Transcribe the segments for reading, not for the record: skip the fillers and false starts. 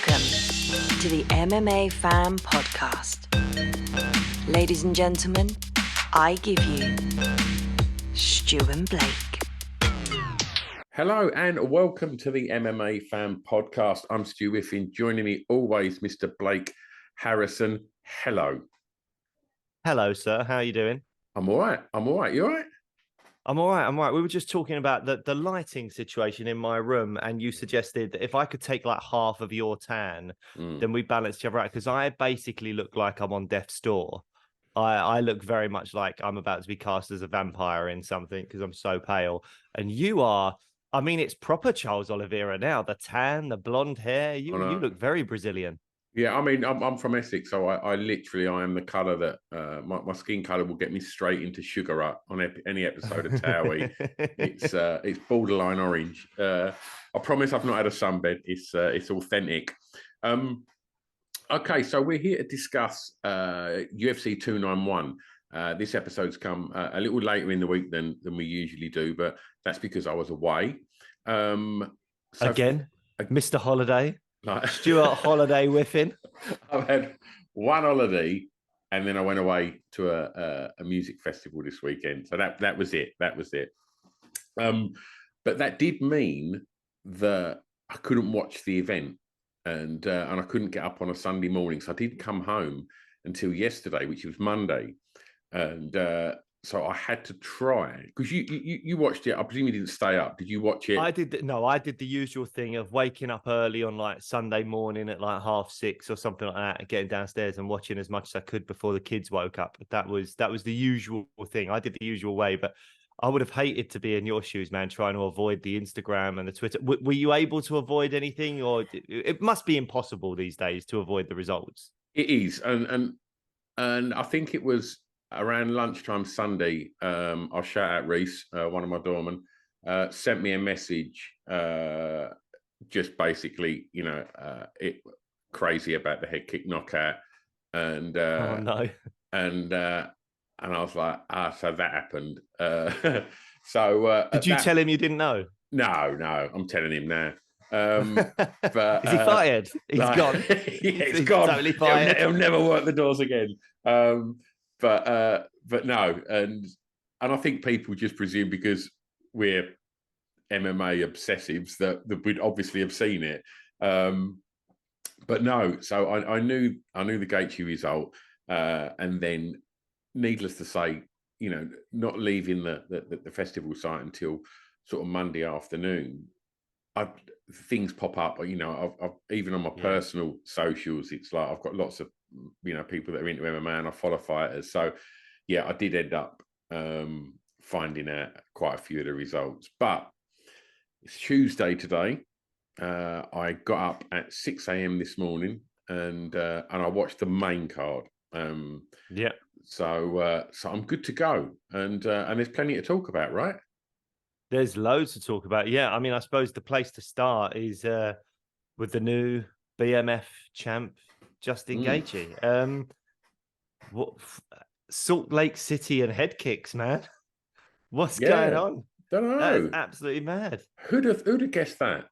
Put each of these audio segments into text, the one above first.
Welcome to the MMA Fan Podcast. Ladies and gentlemen, I give you Stu and Blake. Hello and welcome to the MMA Fan Podcast. I'm Stu Whiffin. Joining me always, Mr. Blake Harrison. Hello. Hello, sir. How are you doing? I'm all right. You all right? I'm all right. We were just talking about the lighting situation in my room, and you suggested that if I could take like half of your tan, then we balance each other out. Because I basically look like I'm on death's door. I look very much like I'm about to be cast as a vampire in something because I'm so pale. And you are, I mean, it's proper Charles Oliveira now. The tan, the blonde hair. You look very Brazilian. Yeah, I mean, I'm from Essex, so I literally am the colour that my skin colour will get me straight into Sugar Rush on any episode of Towie. It's borderline orange. I promise I've not had a sunbed. It's authentic. Okay, so we're here to discuss UFC 291. This episode's come a little later in the week than we usually do, but that's because I was away. Again, Mr. Holiday. Stuart Holiday Whiffin. I've had one holiday, and then I went away to a music festival this weekend. So that was it. But that did mean that I couldn't watch the event, and I couldn't get up on a Sunday morning. So I didn't come home until yesterday, which was Monday, and so I had to try, because you watched it. I presume you didn't stay up. Did you watch it? I did. No, I did the usual thing of waking up early on like Sunday morning at like 6:30 or something like that, and getting downstairs and watching as much as I could before the kids woke up. That was the usual thing. I did the usual way, but I would have hated to be in your shoes, man, trying to avoid the Instagram and the Twitter. Were you able to avoid anything, or it must be impossible these days to avoid the results? It is, and I think it was around lunchtime Sunday. I'll shout out Reese, one of my doormen, sent me a message, just basically, crazy about the head kick knockout, and oh no, and I was like, so that happened. So did you tell him you didn't know? No, I'm telling him now. But is he fired? He's gone. Yeah, he's gone. Totally fired. He'll never work the doors again. But no, and I think people just presume because we're MMA obsessives that we'd obviously have seen it. But no, so I knew the Gaethje result, and then, needless to say, not leaving the festival site until sort of Monday afternoon. Things pop up, I've even on my personal socials, it's like I've got lots of people that are into MMA, and I follow fighters. So yeah, I did end up finding out quite a few of the results. But it's Tuesday today. I got up at 6 a.m. this morning, and I watched the main card. So I'm good to go, and there's plenty to talk about, right? There's loads to talk about. Yeah, I mean, I suppose the place to start is with the new BMF champ, Justin Gaethje. Salt Lake City and head kicks, man. What's going on? Don't know. That is absolutely mad. Who'd have guessed that?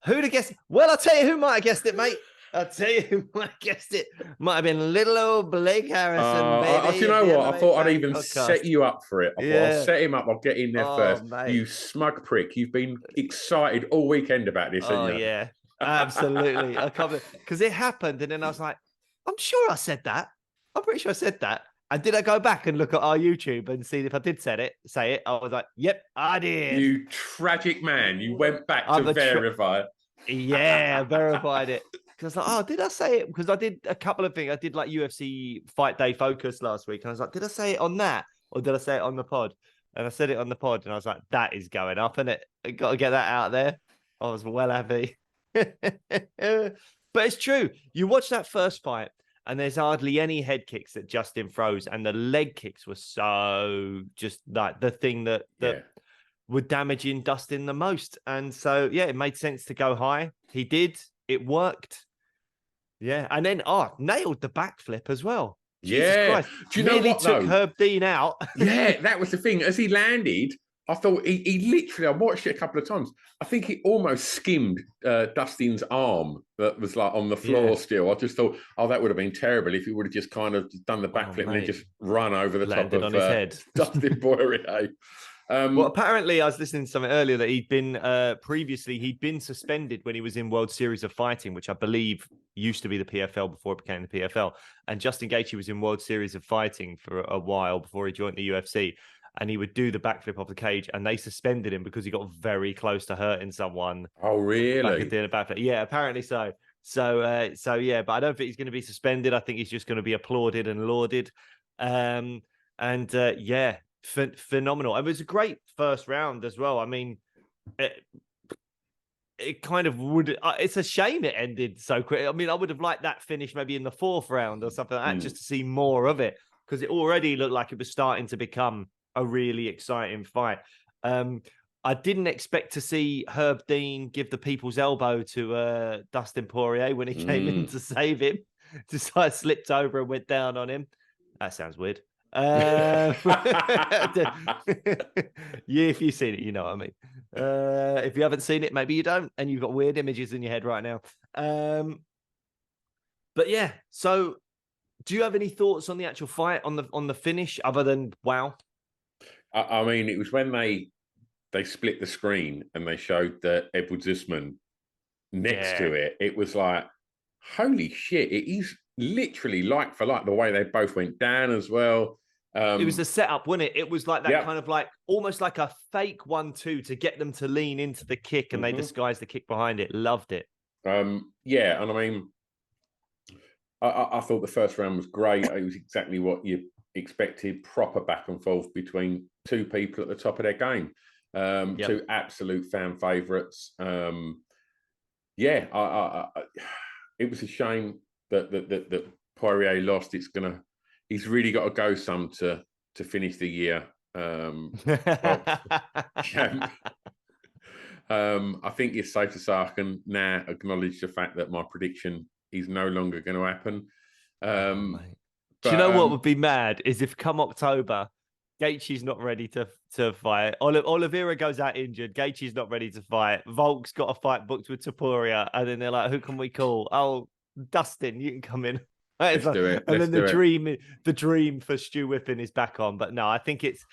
Who'd have guessed? Well, I'll tell you who might have guessed it, mate. I'll tell you who might have guessed it. Might have been little old Blake Harrison, baby. You know what? I thought I'd even set you up for it. I thought I'll set him up. I'll get in there first. Mate. You smug prick. You've been excited all weekend about this, haven't you? Yeah, absolutely. I can't because it happened, and then I was like, I'm sure I said that. I'm pretty sure I said that. And did I go back and look at our YouTube and see if I did say it? I was like, yep, I did. You tragic man. You went back to verify. Yeah, I verified it. Because I was like, did I say it? Because I did a couple of things. I did like UFC Fight Day Focus last week. And I was like, did I say it on that? Or did I say it on the pod? And I said it on the pod. And I was like, that is going up, and I got to get that out there. I was well happy. But it's true. You watch that first fight, and there's hardly any head kicks that Justin throws. And the leg kicks were so just like the thing that were damaging Dustin the most. And so, yeah, it made sense to go high. He did. It worked. Yeah. And then, nailed the backflip as well. Jesus Christ. Do you know what, took Herb Dean out. Yeah, that was the thing. As he landed, I thought he literally, I watched it a couple of times. I think he almost skimmed Dustin's arm that was like on the floor still. I just thought, oh, that would have been terrible if he would have just kind of done the backflip and then just run over the top Landed of on his head. Dustin Poirier. Well, apparently, I was listening to something earlier that he'd been previously he'd been suspended when he was in World Series of Fighting, which I believe used to be the PFL before it became the PFL. And Justin Gaethje was in World Series of Fighting for a while before he joined the UFC, and he would do the backflip off the cage, and they suspended him because he got very close to hurting someone. Oh, really? Like doing a backflip. Yeah, apparently so. So yeah, but I don't think he's going to be suspended. I think he's just going to be applauded and lauded. Yeah. Phenomenal. It was a great first round as well. I mean, it kind of would. It's a shame it ended so quick. I mean, I would have liked that finish maybe in the fourth round or something like that, just to see more of it, because it already looked like it was starting to become a really exciting fight. I didn't expect to see Herb Dean give the people's elbow to Dustin Poirier when he came in to save him. Just like slipped over and went down on him. That sounds weird. Yeah, if you've seen it, you know what I mean. If you haven't seen it, maybe you don't, and you've got weird images in your head right now. But yeah, so do you have any thoughts on the actual fight, on the finish, other than wow? I mean, it was when they split the screen and they showed the Edward Usman next to it. It was like, holy shit! It is literally like for like the way they both went down as well. It was the setup, wasn't it? It was like that kind of like almost like a fake 1-2 to get them to lean into the kick, and they disguised the kick behind it. Loved it. Yeah, and I mean, I thought the first round was great. It was exactly what you expected. Proper back and forth between two people at the top of their game. Two absolute fan favourites. It was a shame that Poirier lost. He's really got to go some to finish the year. Champ. I think it's safe to say I can now acknowledge the fact that my prediction is no longer going to happen. Do you know what would be mad is if come October, Gaethje's not ready to fight. Oliveira goes out injured. Gaethje's not ready to fight. Volk's got a fight booked with Topuria, and then they're like, "Who can we call? Oh, Dustin, you can come in." Let's do it. And then the dream for Stu Whiffen is back on. But no, I think it's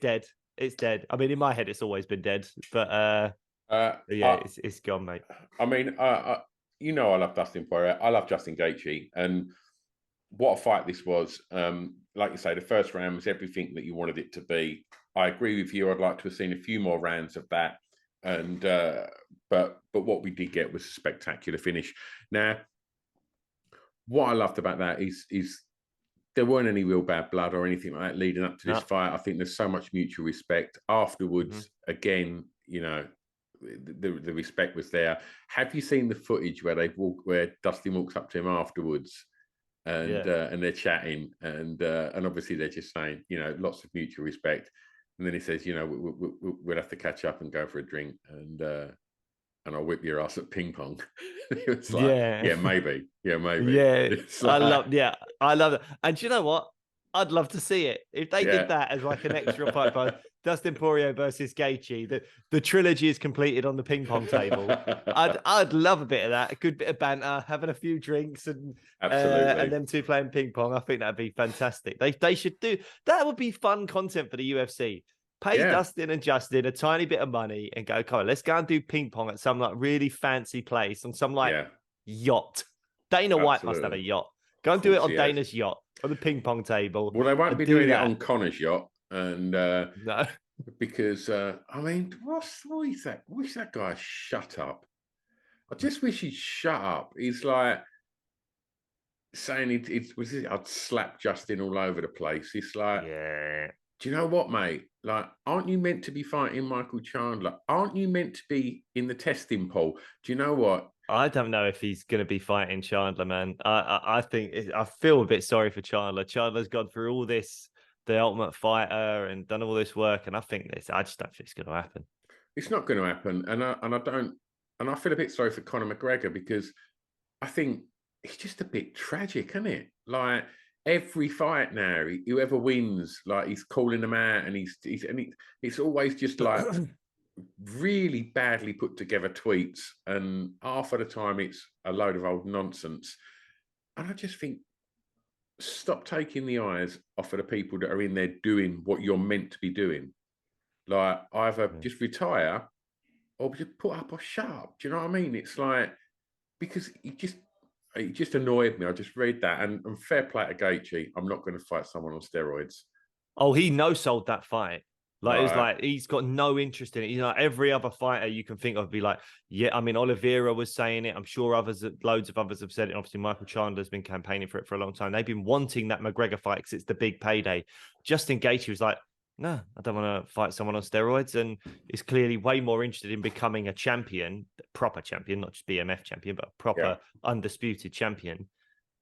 dead. It's dead. I mean, in my head, it's always been dead. But it's gone, mate. I mean, I love Dustin Poirier. I love Justin Gaethje, and what a fight this was. Like you say, the first round was everything that you wanted it to be. I agree with you. I'd like to have seen a few more rounds of that. And but what we did get was a spectacular finish. Now, what I loved about that is there weren't any real bad blood or anything like that leading up to this fight. I think there's so much mutual respect. Afterwards, again, the respect was there. Have you seen the footage where Dustin walks up to him afterwards? And they're chatting, and obviously they're just saying, lots of mutual respect. And then he says, we'll have to catch up and go for a drink, and I'll whip your ass at ping pong. It was like, maybe. Yeah, I love it. And do you know what? I'd love to see it if they did that as like an extra fight. Dustin Poirier versus Gaethje. The trilogy is completed on the ping pong table. I'd love a bit of that. A good bit of banter, having a few drinks, and them two playing ping pong. I think that'd be fantastic. They should do that. Would be fun content for the UFC. Pay Dustin and Justin a tiny bit of money and go, come on, let's go and do ping pong at some like really fancy place on some yacht. Dana White must have a yacht. Go and do it on Dana's yacht, on the ping pong table. Well, they won't be doing it on Connor's yacht. And no, because I mean, what is that? I wish that guy shut up. I just wish he'd shut up. He's like saying I'd slap Justin all over the place. It's like, do you know what, mate? Like, aren't you meant to be fighting Michael Chandler? Aren't you meant to be in the testing pool? Do you know what? I don't know if he's going to be fighting Chandler, man. I feel a bit sorry for Chandler. Chandler's gone through all this, the Ultimate Fighter, and done all this work, and I just don't think it's going to happen. It's not going to happen, and I feel a bit sorry for Conor McGregor, because I think it's just a bit tragic, isn't it? Like, every fight now, whoever wins, like he's calling them out, and it's always just like really badly put together tweets, and half of the time it's a load of old nonsense. And I just think, stop taking the eyes off of the people that are in there doing what you're meant to be doing. Like, either just retire or just put up or shut up. Do you know what I mean? It's like, because it just annoyed me. I just read that, and fair play to Gaethje. I'm not going to fight someone on steroids. Oh, he no-sold that fight. Like, it was Right. like, he's got no interest in it. You know, every other fighter you can think of be like, yeah, I mean, Oliveira was saying it. I'm sure loads of others have said it. Obviously, Michael Chandler's been campaigning for it for a long time. They've been wanting that McGregor fight because it's the big payday. Justin Gaethje was like, no, I don't want to fight someone on steroids, and is clearly way more interested in becoming a champion, proper champion, not just BMF champion, but a proper undisputed champion,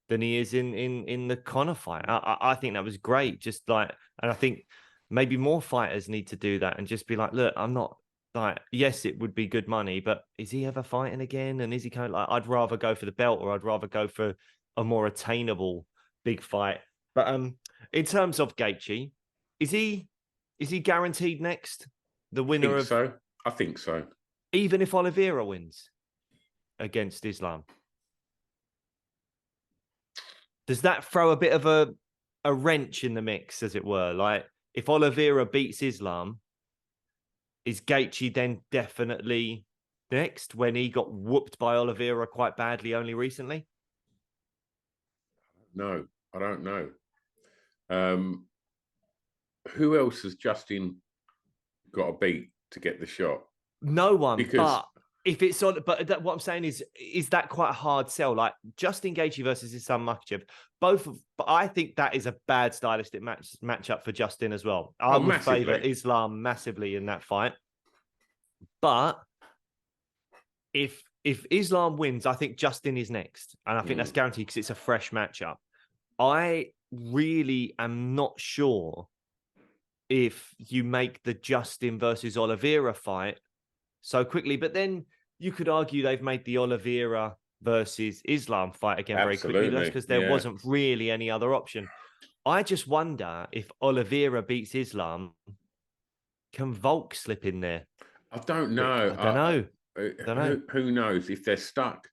than he is in the Conor fight. I think that was great. Just like, and I think maybe more fighters need to do that and just be like, look, I'm not like, yes, it would be good money, but is he ever fighting again? And is he kind of like, I'd rather go for the belt, or I'd rather go for a more attainable big fight. But in terms of Gaethje, is he guaranteed next? The winner of, so. I think so. Even if Oliveira wins against Islam, does that throw a bit of a wrench in the mix, as it were? Like, if Oliveira beats Islam, is Gaethje then definitely next, when he got whooped by Oliveira quite badly only recently? No, I don't know. Who else has Justin got to beat to get the shot? No one. Because, but if it's on, but what I'm saying is that quite a hard sell? Like, Justin Gaethje versus Islam Makhachev, but I think that is a bad stylistic matchup for Justin as well. I would favour Islam massively in that fight. But if Islam wins, I think Justin is next, and I think that's guaranteed because it's a fresh matchup. I really am not sure if you make the Justin versus Oliveira fight so quickly, but then you could argue they've made the Oliveira versus Islam fight again very quickly, because there wasn't really any other option. I just wonder if Oliveira beats Islam, can Volk slip in there? I don't know. I don't know. Who knows if they're stuck?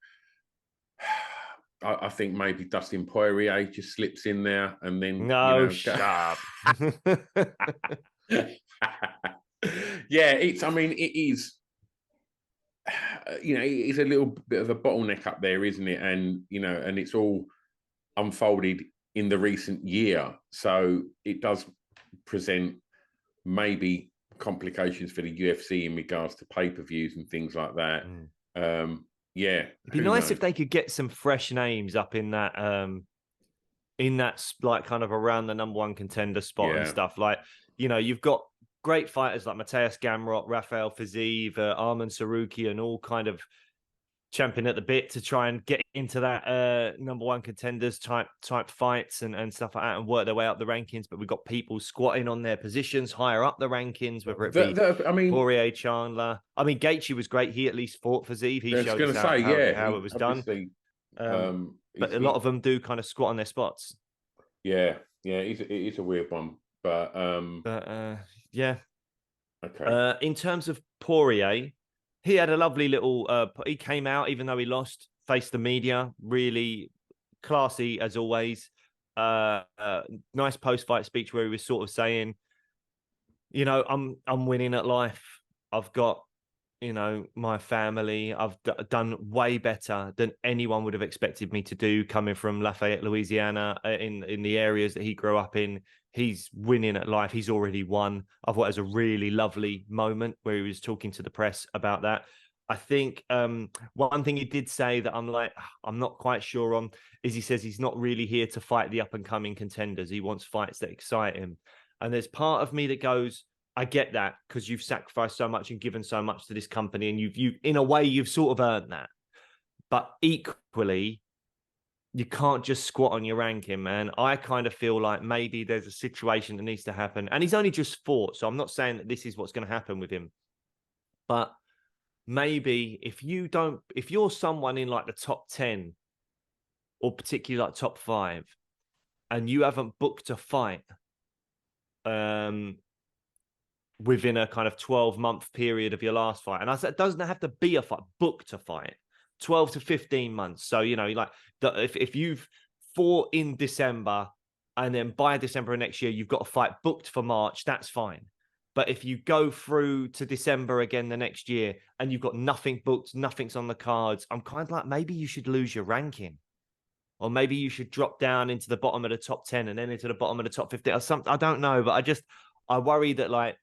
I think maybe Dustin Poirier just slips in there, and then shut up. Yeah, I mean, it is. It's a little bit of a bottleneck up there, isn't it? And and it's all unfolded in the recent year, so it does present maybe complications for the UFC in regards to pay-per-views and things like that. Yeah, it'd be nice if they could get some fresh names up in that like kind of around the number one contender spot and stuff. Like, you've got great fighters like Mateus Gamrot, Rafael Fiziev, Arman Sarukian, all kind of champion at the bit to try and get into that number one contenders type fights and stuff like that, and work their way up the rankings. But we've got people squatting on their positions higher up the rankings, whether it be Poirier, Chandler. I mean, Gaethje was great. He at least fought for Zeev. He showed us how it was done. But a lot of them do kind of squat on their spots. Yeah, it is a weird one. But yeah. Okay. In terms of Poirier, he had a lovely little. He came out, even though he lost, faced the media, really classy as always. Nice post-fight speech where he was sort of saying, I'm winning at life. I've got, my family. I've done way better than anyone would have expected me to do, coming from Lafayette, Louisiana, in the areas that he grew up in. He's winning at life. He's already won. I thought it was a really lovely moment where he was talking to the press about that. I think one thing he did say that I'm not quite sure on is he says he's not really here to fight the up-and-coming contenders. He wants fights that excite him. And there's part of me that goes, I get that, because you've sacrificed so much and given so much to this company, and you in a way you've sort of earned that. But equally, you can't just squat on your ranking, man. I kind of feel like maybe there's a situation that needs to happen. And he's only just fought, so I'm not saying that this is what's going to happen with him. But maybe if you're someone in like the top 10 or particularly like top 5, and you haven't booked a fight within a kind of 12-month period of your last fight, and I said it doesn't have to be a fight, booked a fight, 12 to 15 months. So, like if you've fought in December and then by December of next year, you've got a fight booked for March, that's fine. But if you go through to December again the next year and you've got nothing booked, nothing's on the cards, I'm kind of like, maybe you should lose your ranking. Or maybe you should drop down into the bottom of the top 10 and then into the bottom of the top 50 or something. I don't know, but I worry that, like,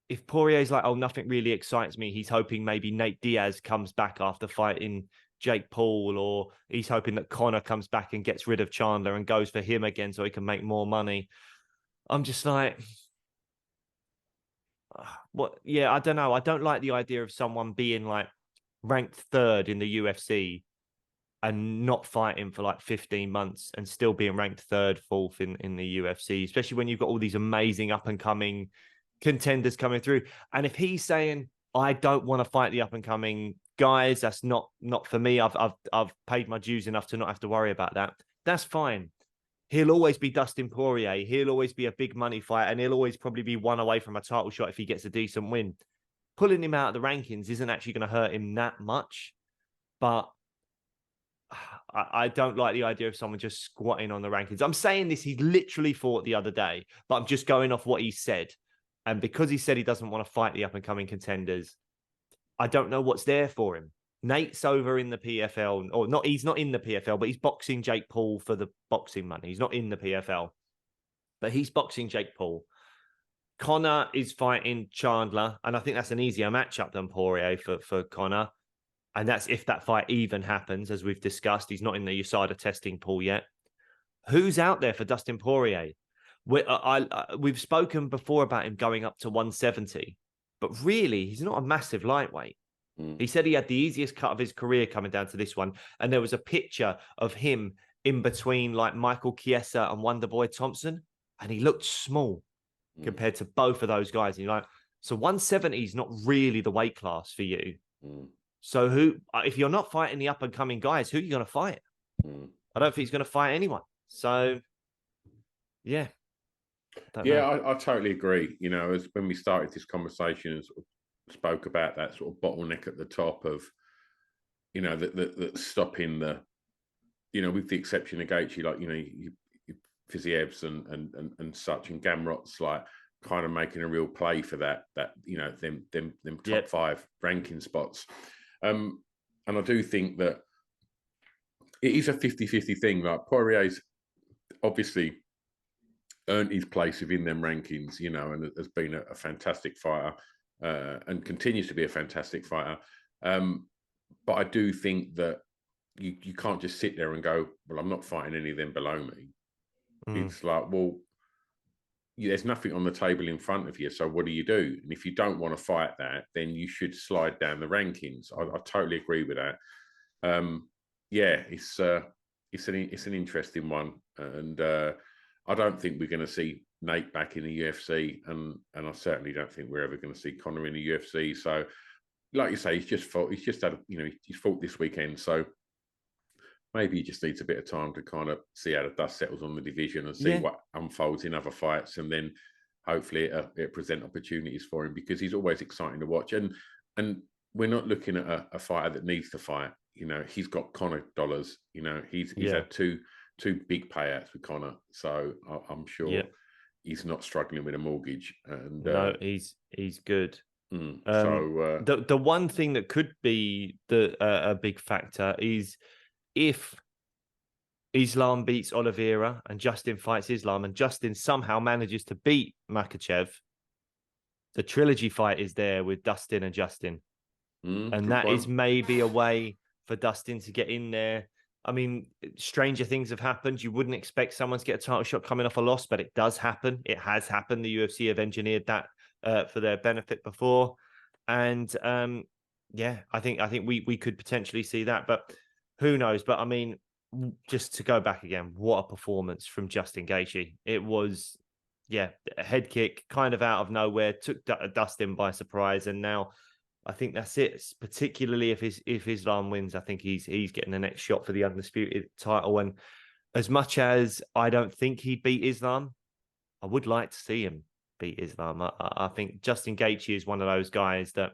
if Poirier's like, oh, nothing really excites me, he's hoping maybe Nate Diaz comes back after fighting Jake Paul, or he's hoping that Conor comes back and gets rid of Chandler and goes for him again so he can make more money. I'm just like, what? Yeah, I don't know. I don't like the idea of someone being like ranked third in the UFC and not fighting for like 15 months and still being ranked third, fourth in the UFC, especially when you've got all these amazing up and coming contenders coming through. And if he's saying, I don't want to fight the up and coming guys, that's not for me. I've paid my dues enough to not have to worry about that. That's fine. He'll always be Dustin Poirier. He'll always be a big money fight, and he'll always probably be one away from a title shot if he gets a decent win. Pulling him out of the rankings isn't actually going to hurt him that much, but I don't like the idea of someone just squatting on the rankings. I'm saying this, he literally fought the other day, but I'm just going off what he said. And because he said he doesn't want to fight the up-and-coming contenders, I don't know what's there for him. Nate's over in the PFL, or not, he's not in the PFL, but he's boxing Jake Paul for the boxing money. He's not in the PFL, but he's boxing Jake Paul. Conor is fighting Chandler, and I think that's an easier matchup than Poirier for Conor. And that's if that fight even happens, as we've discussed. He's not in the USADA testing pool yet. Who's out there for Dustin Poirier? We've spoken before about him going up to 170, but really, he's not a massive lightweight. He said he had the easiest cut of his career coming down to this one. And there was a picture of him in between like Michael Chiesa and Wonderboy Thompson, and he looked small compared to both of those guys. And you're like, so 170 is not really the weight class for you. So who, if you're not fighting the up and coming guys, who are you going to fight? I don't think he's going to fight anyone. So, yeah. I totally agree. You know, as when we started this conversation and sort of spoke about that sort of bottleneck at the top of, you know, that stopping the, you know, with the exception of Gaethje, like, you know, you Fizievs and such, and Gamrot's like kind of making a real play for that you know, them top five ranking spots. And I do think that it is a 50-50 thing. Like Poirier's obviously earned his place within them rankings, you know, and has been a fantastic fighter and continues to be a fantastic fighter. But I do think that you can't just sit there and go, well, I'm not fighting any of them below me. It's like, well, there's nothing on the table in front of you. So what do you do? And if you don't want to fight that, then you should slide down the rankings. I totally agree with that. It's an interesting one, and I don't think we're going to see Nate back in the UFC, and I certainly don't think we're ever going to see Conor in the UFC. So, like you say, he's fought this weekend, so maybe he just needs a bit of time to kind of see how the dust settles on the division and see what unfolds in other fights, and then hopefully it present opportunities for him, because he's always exciting to watch. And we're not looking at a fighter that needs to fight. You know, he's got Conor dollars. You know, he's had two big payouts with Conor, so I'm sure he's not struggling with a mortgage. And no, he's good. The one thing that could be a big factor is if Islam beats Oliveira and Justin fights Islam, and Justin somehow manages to beat Makhachev, the trilogy fight is there with Dustin and Justin. And that is maybe a way for Dustin to get in there. I mean, stranger things have happened. You wouldn't expect someone to get a title shot coming off a loss, but it does happen. It has happened. The UFC have engineered that for their benefit before. And I think we could potentially see that, but who knows? But I mean, just to go back again, what a performance from Justin Gaethje. It was, a head kick kind of out of nowhere, took Dustin by surprise. And now I think that's it. Particularly if Islam wins, I think he's getting the next shot for the undisputed title. And as much as I don't think he'd beat Islam, I would like to see him beat Islam. I think Justin Gaethje is one of those guys that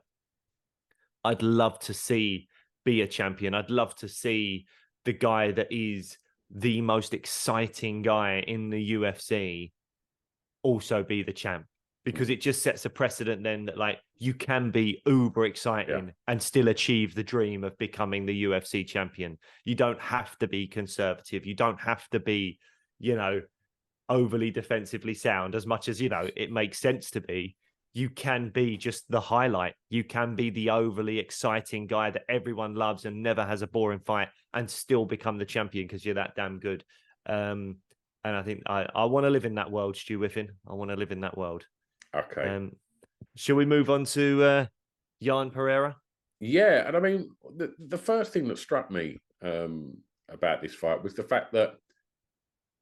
I'd love to see be a champion. I'd love to see the guy that is the most exciting guy in the UFC also be the champ, because it just sets a precedent then that like you can be uber exciting and still achieve the dream of becoming the UFC champion. You don't have to be conservative. You don't have to be, you know, overly defensively sound as much as, you know, it makes sense to be. You can be just the highlight. You can be the overly exciting guy that everyone loves and never has a boring fight and still become the champion because you're that damn good. And I think I want to live in that world, Stu Whiffen. I want to live in that world. Okay. Shall we move on to Jan Pereira? Yeah, and I mean, the first thing that struck me about this fight was the fact that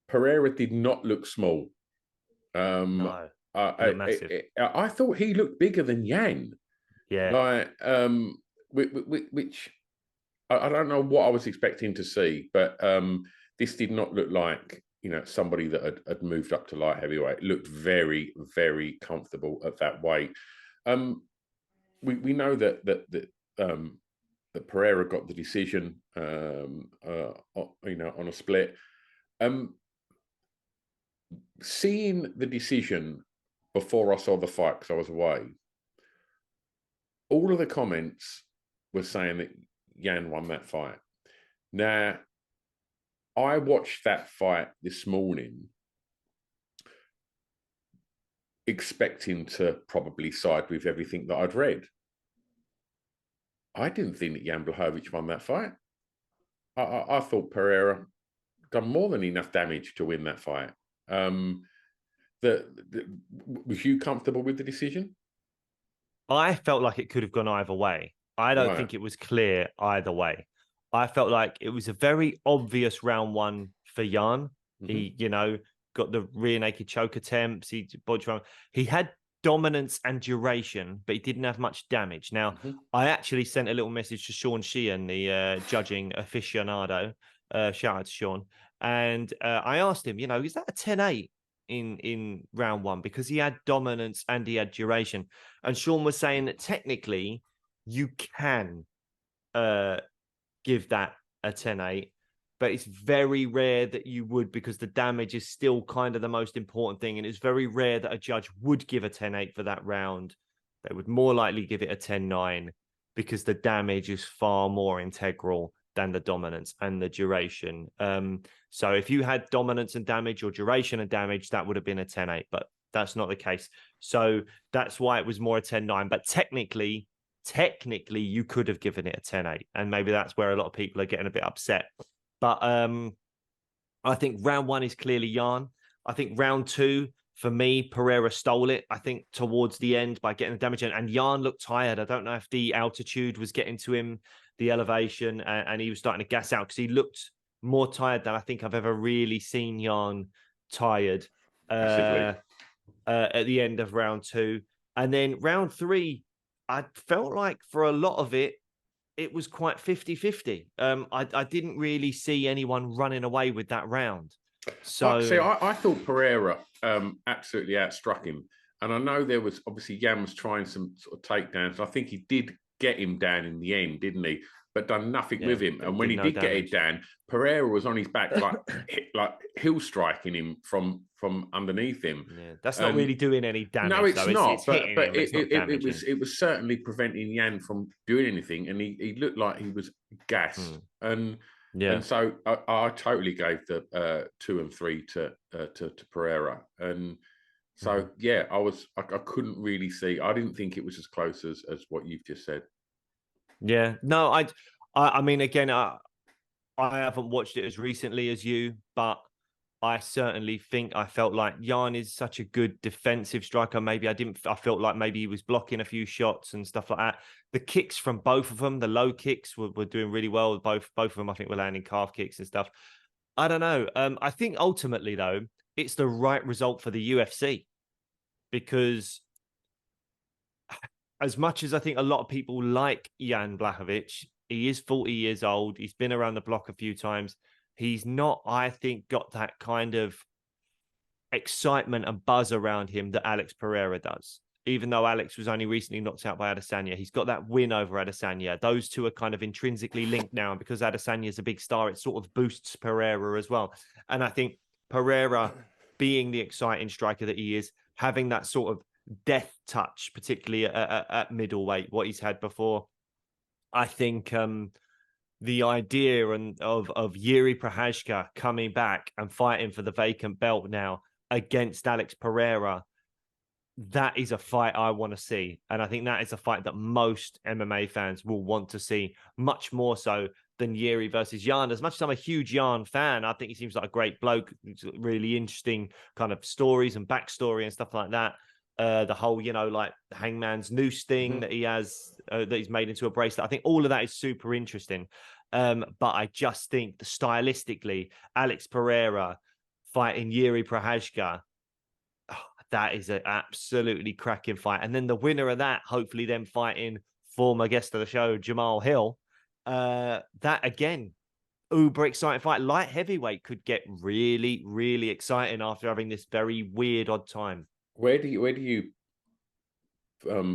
Pereira did not look small. No, massive. I thought he looked bigger than Yan. Yeah. Like, which I don't know what I was expecting to see, but this did not look like, you know, somebody that had moved up to light heavyweight. It looked very, very comfortable at that weight. We know that Pereira got the decision, you know, on a split. Seeing the decision before I saw the fight, because I was away, all of the comments were saying that Yan won that fight. Now, I watched that fight this morning expecting to probably side with everything that I'd read. I didn't think that Jan Blachowicz won that fight. I thought Pereira done more than enough damage to win that fight. Was you comfortable with the decision? I felt like it could have gone either way. I don't think it was clear either way. I felt like it was a very obvious round one for Jan. He, you know, got the rear naked choke attempts. He had dominance and duration, but he didn't have much damage. Now, I actually sent a little message to Sean Sheehan, the judging aficionado. Shout out to Sean. And I asked him, you know, is that a 10-8 in round one? Because he had dominance and he had duration. And Sean was saying that technically you can give that a 10-8, but it's very rare that you would, because the damage is still kind of the most important thing. And it's very rare that a judge would give a 10-8 for that round. They would more likely give it a 10-9 because the damage is far more integral than the dominance and the duration. So if you had dominance and damage or duration and damage, that would have been a 10-8, but that's not the case. So that's why it was more a 10-9. But technically, you could have given it a 10-8. And maybe that's where a lot of people are getting a bit upset. But I think round one is clearly Jan. I think round two, for me, Pereira stole it, I think, towards the end by getting the damage. And Jan looked tired. I don't know if the altitude was getting to him, the elevation, and he was starting to gas out because he looked more tired than I think I've ever really seen Jan tired at the end of round two. And then round three, I felt like for a lot of it, it was quite 50-50. I didn't really see anyone running away with that round. So see, I thought Pereira absolutely outstruck him. And I know there was, obviously, Jan was trying some sort of takedowns. I think he did get him down in the end, didn't he? But done nothing with him. And when he did get it down, Pereira was on his back, like heel striking him from underneath him. Yeah, that's not really doing any damage. No, it's not. It's hitting him. It was certainly preventing Jan from doing anything, and he looked like he was gassed. And so I totally gave the 2 and 3 to Pereira. And so I couldn't really see. I didn't think it was as close as what you've just said. Yeah, no, I mean, again, I haven't watched it as recently as you, but I certainly think I felt like Jan is such a good defensive striker. Maybe I felt like maybe he was blocking a few shots and stuff like that. The kicks from both of them, the low kicks were doing really well. Both of them, I think, were landing calf kicks and stuff. I don't know. I think ultimately, though, it's the right result for the UFC, because as much as I think a lot of people like Jan Blachowicz, he is 40 years old. He's been around the block a few times. he's not, I think, got that kind of excitement and buzz around him that Alex Pereira does. Even though Alex was only recently knocked out by Adesanya, he's got that win over Adesanya. Those two are kind of intrinsically linked now. And because Adesanya is a big star, it sort of boosts Pereira as well. And I think Pereira, being the exciting striker that he is, having that sort of death touch, particularly at middleweight, what he's had before, I think the idea of Yuri Prochazka coming back and fighting for the vacant belt now against Alex Pereira, that is a fight I want to see. And I think that is a fight that most MMA fans will want to see, much more so than Yuri versus Jan. As much as I'm a huge Jan fan, I think he seems like a great bloke. Really interesting kind of stories and backstory and stuff like that. The whole, like Hangman's noose thing that he has, that he's made into a bracelet. I think all of that is super interesting. But I just think stylistically, Alex Pereira fighting Yuri Prochazka, that is an absolutely cracking fight. And then the winner of that, hopefully then fighting former guest of the show, Jamal Hill. That again, uber exciting fight. Light heavyweight could get really, really exciting after having this very weird odd time. Where do you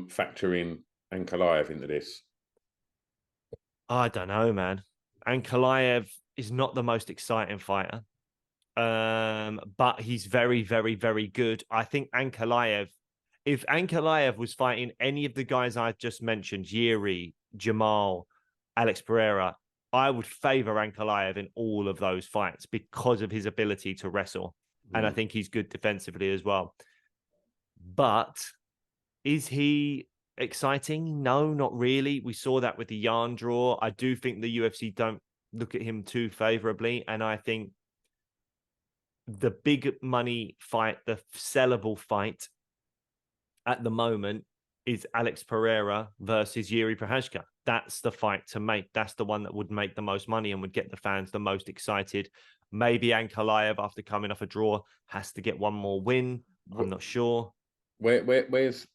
factor in Ankalaev into this? I don't know, man. Ankalaev is not the most exciting fighter. But he's very, very, very good. I think Ankalaev, if Ankalaev was fighting any of the guys I just mentioned, Yuri, Jamal, Alex Pereira, I would favor Ankalaev in all of those fights because of his ability to wrestle. And I think he's good defensively as well. But is he exciting? No, not really. We saw that with the Yarn draw. I do think the UFC don't look at him too favorably. And I think the big money fight, the sellable fight at the moment is Alex Pereira versus Yuri Prochazka. That's the fight to make. That's the one that would make the most money and would get the fans the most excited. Maybe Ankalaev, after coming off a draw, has to get one more win. I'm not sure. Where's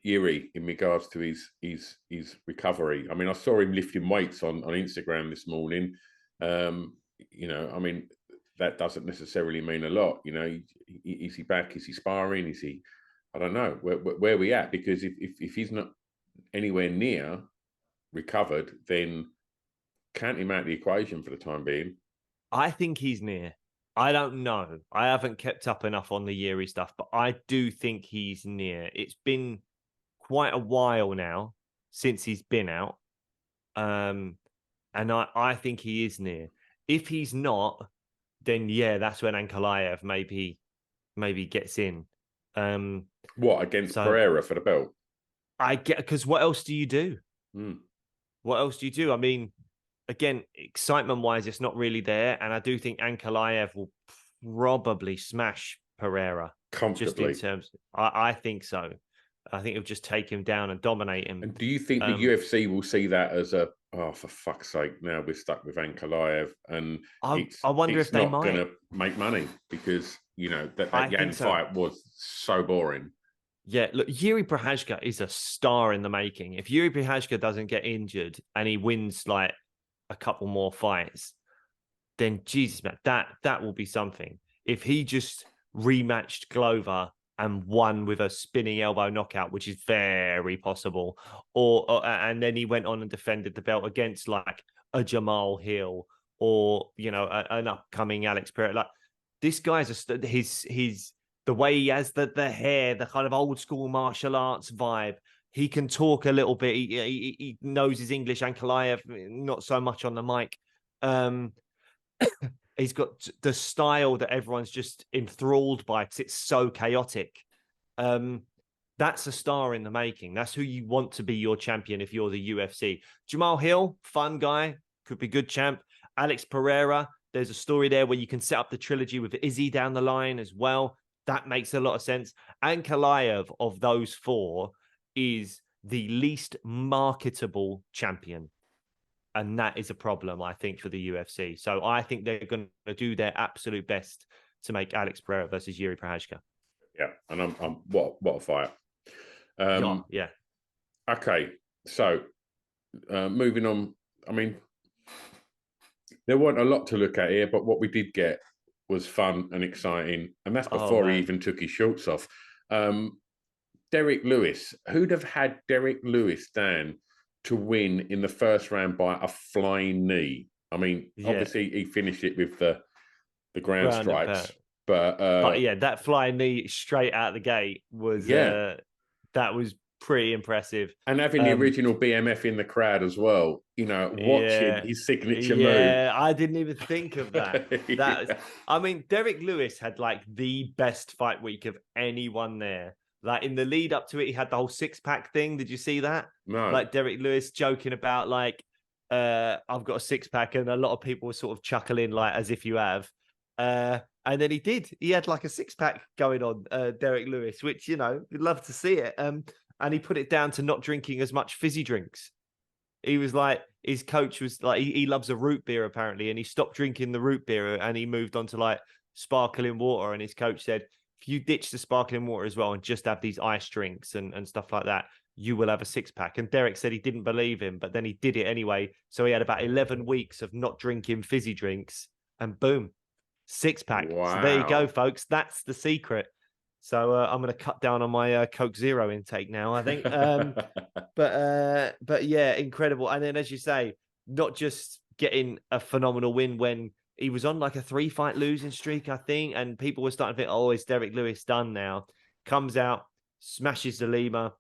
Yuri in regards to his recovery? I mean, I saw him lifting weights on Instagram this morning. I mean, that doesn't necessarily mean a lot. Is he back? Is he sparring? Is he? I don't know. Where are we at? Because if he's not anywhere near recovered, then count him out of the equation for the time being. I think he's near. I don't know. I haven't kept up enough on the Yuri stuff, but I do think he's near. It's been quite a while now since he's been out. And I think he is near. If he's not, then yeah, that's when Ankalaev maybe gets in. What, against Pereira for the belt? I get, because what else do you do? What else do you do? I mean, again, excitement-wise, it's not really there, and I do think Ankalaev will probably smash Pereira comfortably. Just in terms, I think so. I think it'll just take him down and dominate him. And do you think the UFC will see that as a, oh, for fuck's sake, now we're stuck with Ankalaev, and I wonder if they might. It's not going to make money because, that Yan fight was so boring. Yeah, look, Yuri Prochazka is a star in the making. If Yuri Prochazka doesn't get injured and he wins like a couple more fights, then Jesus, man, that will be something. If he just rematched Glover and won with a spinning elbow knockout, which is very possible, and then he went on and defended the belt against like a Jamal Hill or an upcoming Alex Pereira. Like, this guy's his the way he has the hair, the kind of old school martial arts vibe. He can talk a little bit. He knows his English. Ankalaev, not so much on the mic. He's got the style that everyone's just enthralled by because it's so chaotic. That's a star in the making. That's who you want to be your champion if you're the UFC. Jamal Hill, fun guy, could be good champ. Alex Pereira, there's a story there where you can set up the trilogy with Izzy down the line as well. That makes a lot of sense. Ankalaev, of those four, is the least marketable champion. And that is a problem, I think, for the UFC. So I think they're going to do their absolute best to make Alex Pereira versus Yuri Prochazka. Yeah, and I'm what a fight. Yeah. Okay, so moving on. I mean, there wasn't a lot to look at here, but what we did get was fun and exciting, and that's before he even took his shorts off. Derek Lewis, who'd have had Derek Lewis, Dan, to win in the first round by a flying knee? I mean, obviously he finished it with the ground strikes, but yeah, that flying knee straight out the gate was that was pretty impressive. And having the original BMF in the crowd as well, you know, watching his signature move. Yeah, I didn't even think of that. I mean, Derek Lewis had like the best fight week of anyone there. Like in the lead up to it, he had the whole 6-pack thing. Did you see that? No. Like Derek Lewis joking about like, I've got a 6-pack, and a lot of people were sort of chuckling like as if you have. And then he did. He had like a 6-pack going on, Derek Lewis, which, you know, we'd love to see it. And he put it down to not drinking as much fizzy drinks. He was like, his coach was like, he loves a root beer apparently, and he stopped drinking the root beer and he moved on to like sparkling water. And his coach said, if you ditch the sparkling water as well and just have these ice drinks and stuff like that, you will have a 6-pack. And Derek said he didn't believe him, but then he did it anyway. So he had about 11 weeks of not drinking fizzy drinks, and boom, 6-pack. Wow. So there you go, folks. That's the secret. So I'm going to cut down on my Coke Zero intake now, I think. But yeah, incredible. And then, as you say, not just getting a phenomenal win when he was on like a 3-fight losing streak, I think, and people were starting to think, oh, is Derek Lewis done now? Comes out, smashes the Lima,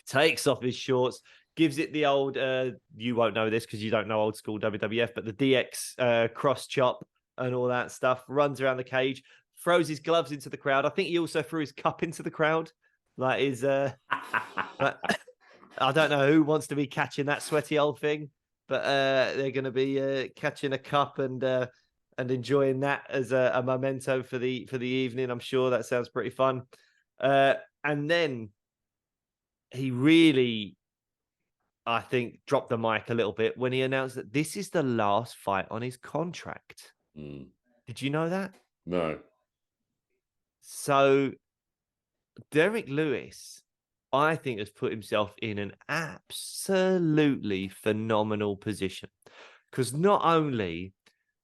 takes off his shorts, gives it the old, you won't know this because you don't know old school WWF, but the DX cross chop and all that stuff, runs around the cage, throws his gloves into the crowd. I think he also threw his cup into the crowd. Like his, but I don't know who wants to be catching that sweaty old thing, but they're going to be catching a cup and enjoying that as a memento for the evening. I'm sure that sounds pretty fun. And then he really, I think, dropped the mic a little bit when he announced that this is the last fight on his contract. Did you know that? No. So Derek Lewis, I think, has put himself in an absolutely phenomenal position, because not only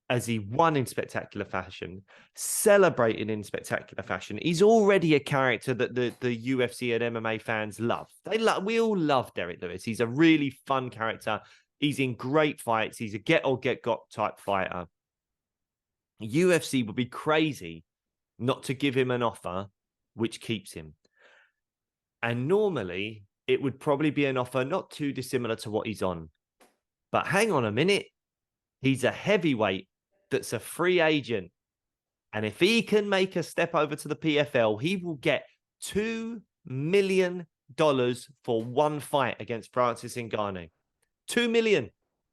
has he won in spectacular fashion, celebrating in spectacular fashion, he's already a character that the UFC and MMA fans love. We all love Derek Lewis. He's a really fun character. He's in great fights. He's a get or get got type fighter. UFC would be crazy not to give him an offer which keeps him. And normally it would probably be an offer not too dissimilar to what he's on. But hang on a minute. He's a heavyweight that's a free agent. And if he can make a step over to the PFL, he will get $2 million for one fight against Francis Ngannou. $2 million.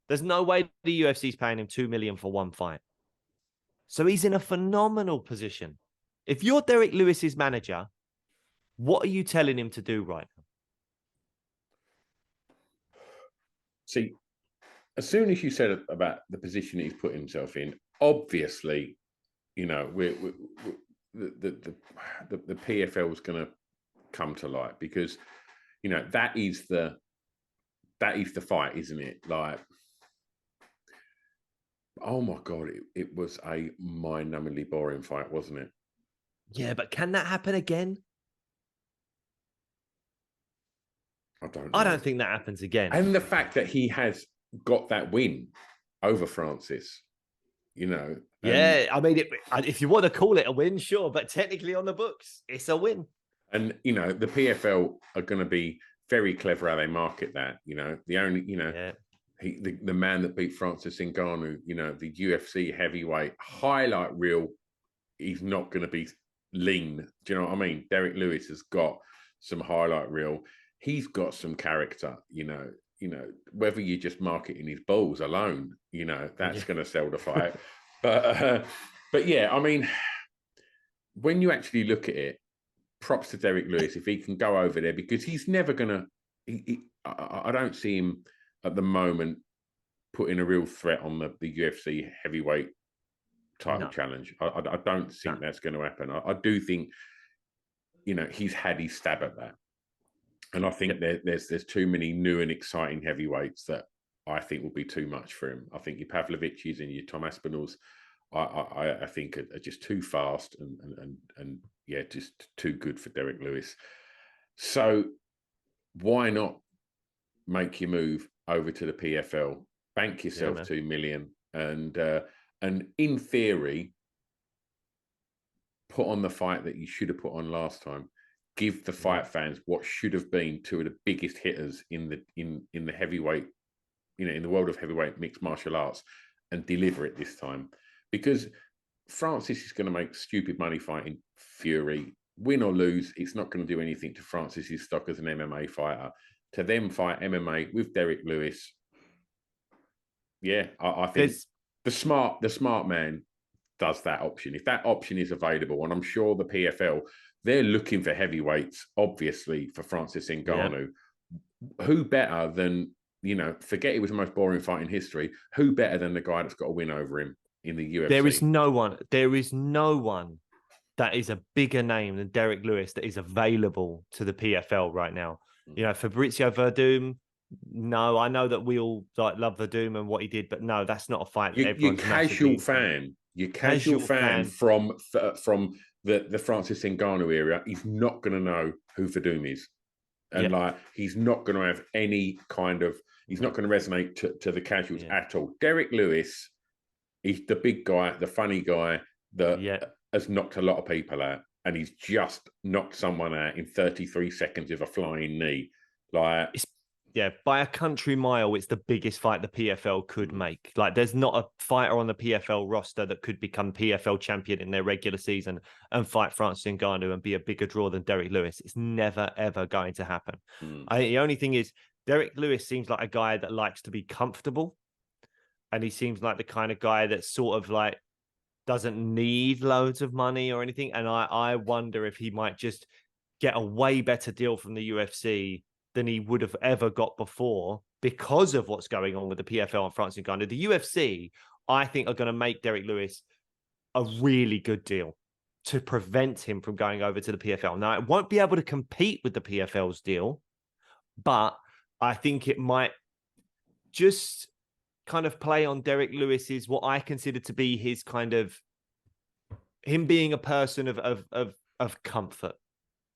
There's no way the UFC is paying him $2 million for one fight. So he's in a phenomenal position. If you're Derek Lewis's manager, what are you telling him to do right now? See, as soon as you said about the position he's put himself in, obviously, you know, the PFL is going to come to light, because, you know, that is the fight, isn't it? Like, oh my God, it was a mind-numbingly boring fight, wasn't it? Yeah, but can that happen again? I don't know. I don't think that happens again. And the fact that he has got that win over Francis, you know. Yeah, I mean, if you want to call it a win, sure, but technically on the books, it's a win. And, you know, the PFL are going to be very clever how they market that, you know. The only, you know, the man that beat Francis Ngannou, you know, the UFC heavyweight highlight reel, he's not going to be lean. Do you know what I mean? Derek Lewis has got some highlight reel. He's got some character, you know, whether you're just marketing his balls alone, you know, that's going to sell the fight. But yeah, I mean, when you actually look at it, props to Derek Lewis if he can go over there, because he's never going to, I don't see him at the moment putting a real threat on the UFC heavyweight title challenge. I don't think that's going to happen. I do think, you know, he's had his stab at that. And I think there's too many new and exciting heavyweights that I think will be too much for him. I think your Pavlovich's and your Tom Aspinalls, I think are just too fast and yeah, just too good for Derek Lewis. So why not make your move over to the PFL, bank yourself 2 million, and in theory, put on the fight that you should have put on last time. Give the fight fans what should have been two of the biggest hitters in the heavyweight, in the world of heavyweight mixed martial arts, and deliver it this time. Because Francis is going to make stupid money fighting Fury. Win or lose, it's not going to do anything to Francis's stock as an MMA fighter. To them fight MMA with Derek Lewis, yeah, I think the smart man does that option. If that option is available, and I'm sure the PFL, they're looking for heavyweights, obviously, for Francis Ngannou. Yeah. Who better than, forget it was the most boring fight in history. Who better than the guy that's got a win over him in the UFC? There is no one that is a bigger name than Derek Lewis that is available to the PFL right now. Fabrizio Verdum. No, I know that we all love Verdum and what he did, but no, that's not a fight. Your casual fan from the Francis Ngannou area, he's not going to know who Verdum is, and he's not going to have any kind of. He's not going to resonate to the casuals at all. Derek Lewis, he's the big guy, the funny guy that has knocked a lot of people out, and he's just knocked someone out in 33 seconds with a flying knee. By a country mile, it's the biggest fight the PFL could make. There's not a fighter on the PFL roster that could become PFL champion in their regular season and fight Francis Ngannou and be a bigger draw than Derek Lewis. It's never, ever going to happen. The only thing is, Derek Lewis seems like a guy that likes to be comfortable. And he seems like the kind of guy that sort of doesn't need loads of money or anything. And I wonder if he might just get a way better deal from the UFC than he would have ever got before because of what's going on with the PFL and Francis Ngannou. The UFC, I think, are going to make Derek Lewis a really good deal to prevent him from going over to the PFL. Now, it won't be able to compete with the PFL's deal, but I think it might just kind of play on Derek Lewis's, what I consider to be his kind of, him being a person of comfort.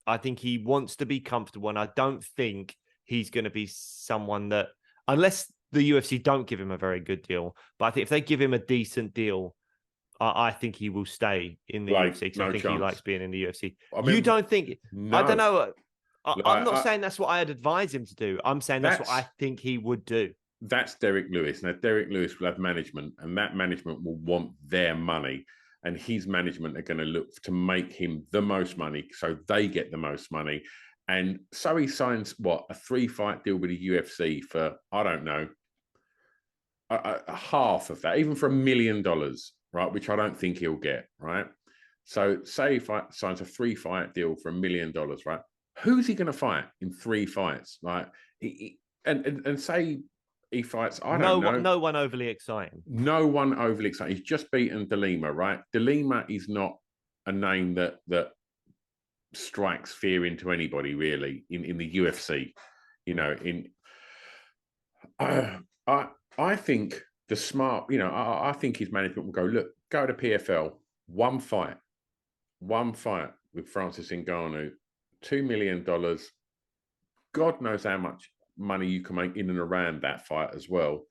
I think he wants to be comfortable, and I don't think he's going to be someone that, unless the UFC don't give him a very good deal, but I think if they give him a decent deal, I think he will stay in the UFC because I think he likes being in the UFC. You don't think? No. I don't know. I'm not saying that's what I'd advise him to do. I'm saying that's what I think he would do. That's Derek Lewis. Now, Derek Lewis will have management, and that management will want their money. And his management are going to look to make him the most money so they get the most money. And so he signs, a 3-fight deal with the UFC for, I don't know, a half of that, even for $1 million, right? Which I don't think he'll get, right? So say he signs a 3-fight deal for $1 million, right? Who's he going to fight in 3 fights? And say he fights, I don't know. No one overly exciting. No one overly exciting. He's just beaten DeLima, right? DeLima is not a name that strikes fear into anybody, really, in the UFC. I think the smart, I think his management will go to PFL, one fight with Francis Ngannou, $2 million. God knows how much money you can make in and around that fight as well.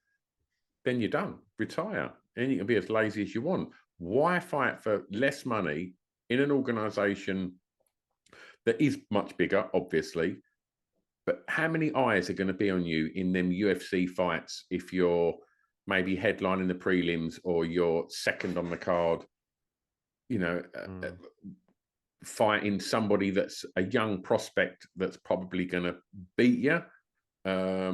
Then you're done. Retire. And you can be as lazy as you want. Why fight for less money in an organization that is much bigger, obviously? But how many eyes are going to be on you in them UFC fights if you're maybe headlining the prelims or you're second on the card, fighting somebody that's a young prospect that's probably going to beat you? I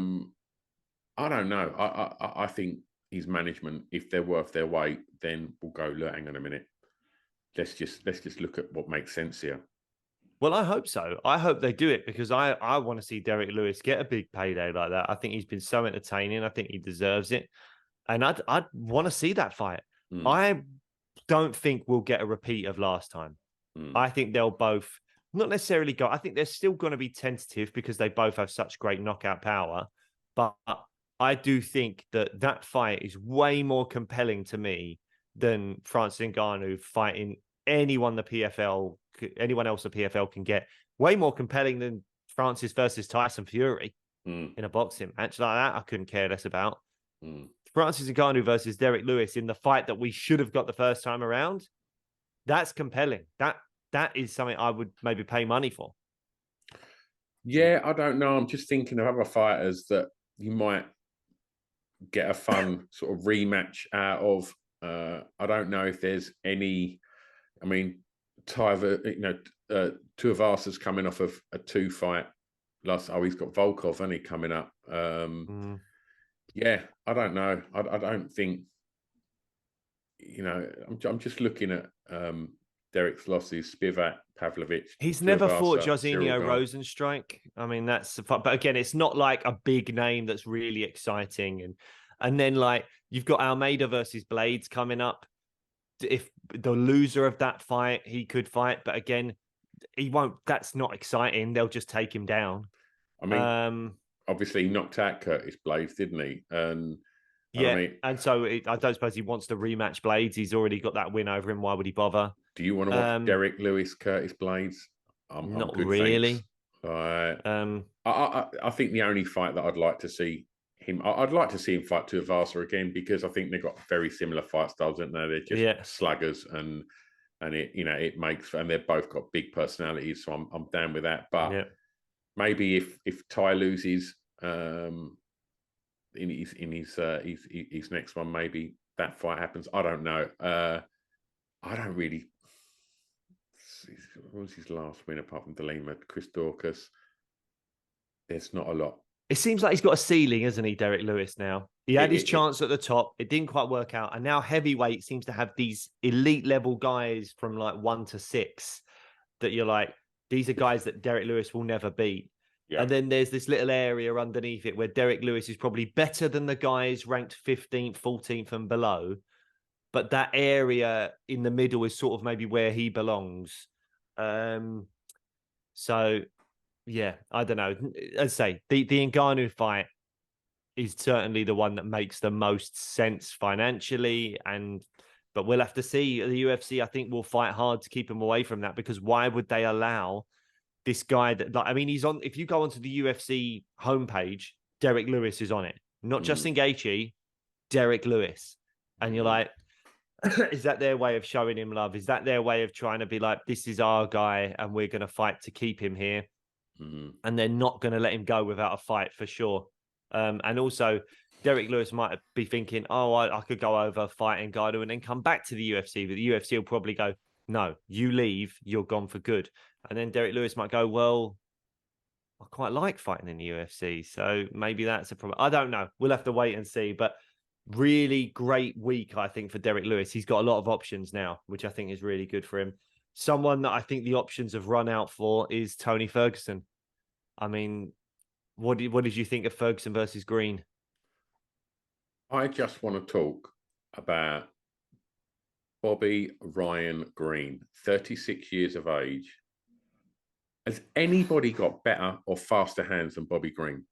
don't know. I think his management, if they're worth their weight, then we'll go, look, hang on a minute. Let's just look at what makes sense here. Well, I hope so. I hope they do it because I want to see Derek Lewis get a big payday like that. I think he's been so entertaining. I think he deserves it. And I'd want to see that fight. I don't think we'll get a repeat of last time. I think they'll both not necessarily go. I think they're still going to be tentative because they both have such great knockout power. But I do think that fight is way more compelling to me than Francis Ngannou fighting anyone anyone else the PFL can get. Way more compelling than Francis versus Tyson Fury in a boxing match like that. I couldn't care less about. Francis Ngannou versus Derek Lewis in the fight that we should have got the first time around. That's compelling. That is something I would maybe pay money for. Yeah, I don't know. I'm just thinking of other fighters that you might get a fun sort of rematch out of. I don't know if there's any. I mean, Tuivasa's coming off of a 2-fight. He's got Volkov, and he coming up. Yeah, I don't know. I don't think. I'm just looking at Derek's losses: Spivak, Pavlovich. He's never fought Cyril Jairzinho Gane. Rosenstrike. I mean, but again, it's not like a big name that's really exciting. And then like you've got Almeida versus Blades coming up. If the loser of that fight, he could fight, but again, he won't. That's not exciting. They'll just take him down. I mean, obviously he knocked out Curtis Blades, didn't he? And so I don't suppose he wants to rematch Blades. He's already got that win over him. Why would he bother? Do you want to watch Derek Lewis, Curtis Blades? I'm not good, really. I think the only fight that I'd like to see him, I'd like to see him fight Tuivasa again, because I think they've got very similar fight styles, don't they? They're just sluggers, and it makes, and they've both got big personalities, so I'm down with that. But maybe if Ty loses in his next one, maybe that fight happens. I don't know. I don't really. What was his last win apart from Delima? Chris Dorcas. There's not a lot. It seems like he's got a ceiling, isn't he, Derek Lewis? Now he had his chance at the top. It didn't quite work out, and now heavyweight seems to have these elite level guys from like 1 to 6 that you're like, these are guys that Derek Lewis will never beat. Yeah. And then there's this little area underneath it where Derek Lewis is probably better than the guys ranked 15th, 14th, and below. But that area in the middle is sort of maybe where he belongs. So, yeah, I don't know. As I say, the Ngannou fight is certainly the one that makes the most sense financially. But we'll have to see. The UFC, I think, will fight hard to keep him away from that, because why would they allow this guy that, like, I mean, he's on, if you go onto the UFC homepage, Derek Lewis is on it. Not Justin Gaethje, Derek Lewis. And you're like, is that their way of showing him love? Is that their way of trying to be like, this is our guy and we're going to fight to keep him here? And they're not going to let him go without a fight for sure. And also, Derek Lewis might be thinking, oh, I could go over, fight Ngannou and then come back to the UFC. But the UFC will probably go, no, you leave, you're gone for good. And then Derek Lewis might go, well, I quite like fighting in the UFC. So maybe that's a problem. I don't know. We'll have to wait and see. But really great week, I think, for Derek Lewis. He's got a lot of options now, which I think is really good for him. Someone that I think the options have run out for is Tony Ferguson. I mean, what did you think of Ferguson versus Green? I just want to talk about Bobby Ryan Green, 36 years of age. Has anybody got better or faster hands than Bobby Green?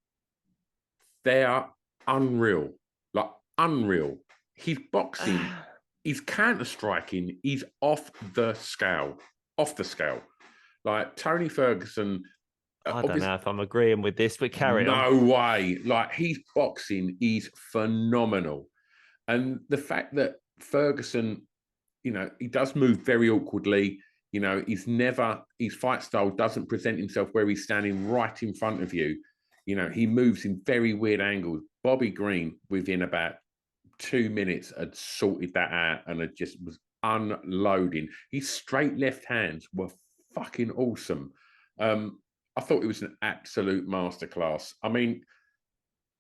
They are unreal, like unreal. He's boxing, he's counter-striking, he's off the scale. Like Tony Ferguson. I don't know if I'm agreeing with this, but carry on. No way. Like, his boxing is phenomenal. And the fact that Ferguson, he does move very awkwardly. His fight style doesn't present himself where he's standing right in front of you. He moves in very weird angles. Bobby Green, within about 2 minutes, had sorted that out and had just was unloading. His straight left hands were fucking awesome. I thought it was an absolute masterclass. I mean,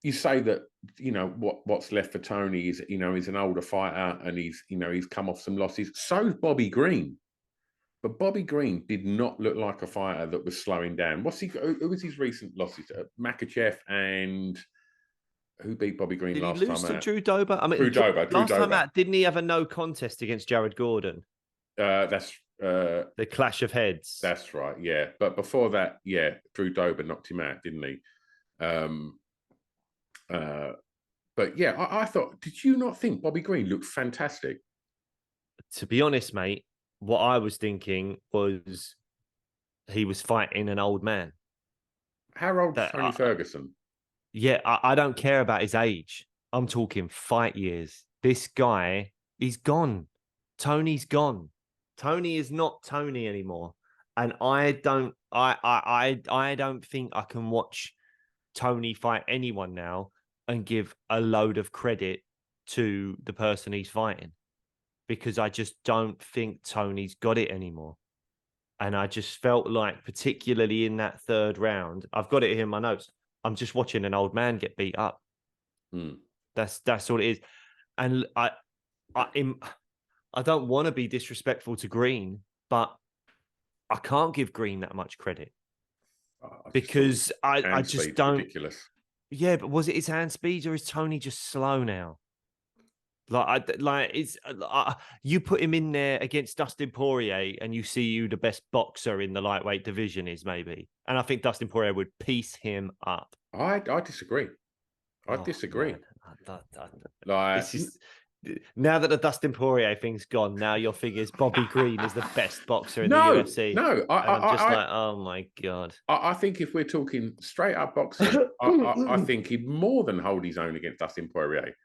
you say that, what's left for Tony is, he's an older fighter and he's come off some losses. So's Bobby Green. But Bobby Green did not look like a fighter that was slowing down. Who was his recent losses? Makachev, and who beat Bobby Green last time out? Did he lose to Drew Dober? I mean, last time out, didn't he have a no contest against Jared Gordon? That's the clash of heads. That's right, yeah. But before that, yeah, Drew Dober knocked him out, didn't he? But yeah, I thought, did you not think Bobby Green looked fantastic? To be honest, mate, what I was thinking was he was fighting an old man. How old's That Tony Ferguson? Yeah, I don't care about his age. I'm talking fight years. This guy, he's gone. Tony's gone. Tony is not Tony anymore. And I don't think I can watch Tony fight anyone now and give a load of credit to the person he's fighting, because I just don't think Tony's got it anymore. And I just felt like, particularly in that third round, I've got it here in my notes. I'm just watching an old man get beat up. That's all it is. And I don't want to be disrespectful to Green, but I can't give Green that much credit because I just don't. Ridiculous. Yeah, but was it his hand speed or is Tony just slow now? You put him in there against Dustin Poirier, and you see who the best boxer in the lightweight division is, maybe. And I think Dustin Poirier would piece him up. I disagree. I disagree. This is, now that the Dustin Poirier thing's gone, now your figures Bobby Green is the best boxer in the UFC. No, I'm just like, oh my God. I think if we're talking straight up boxing, I think he'd more than hold his own against Dustin Poirier.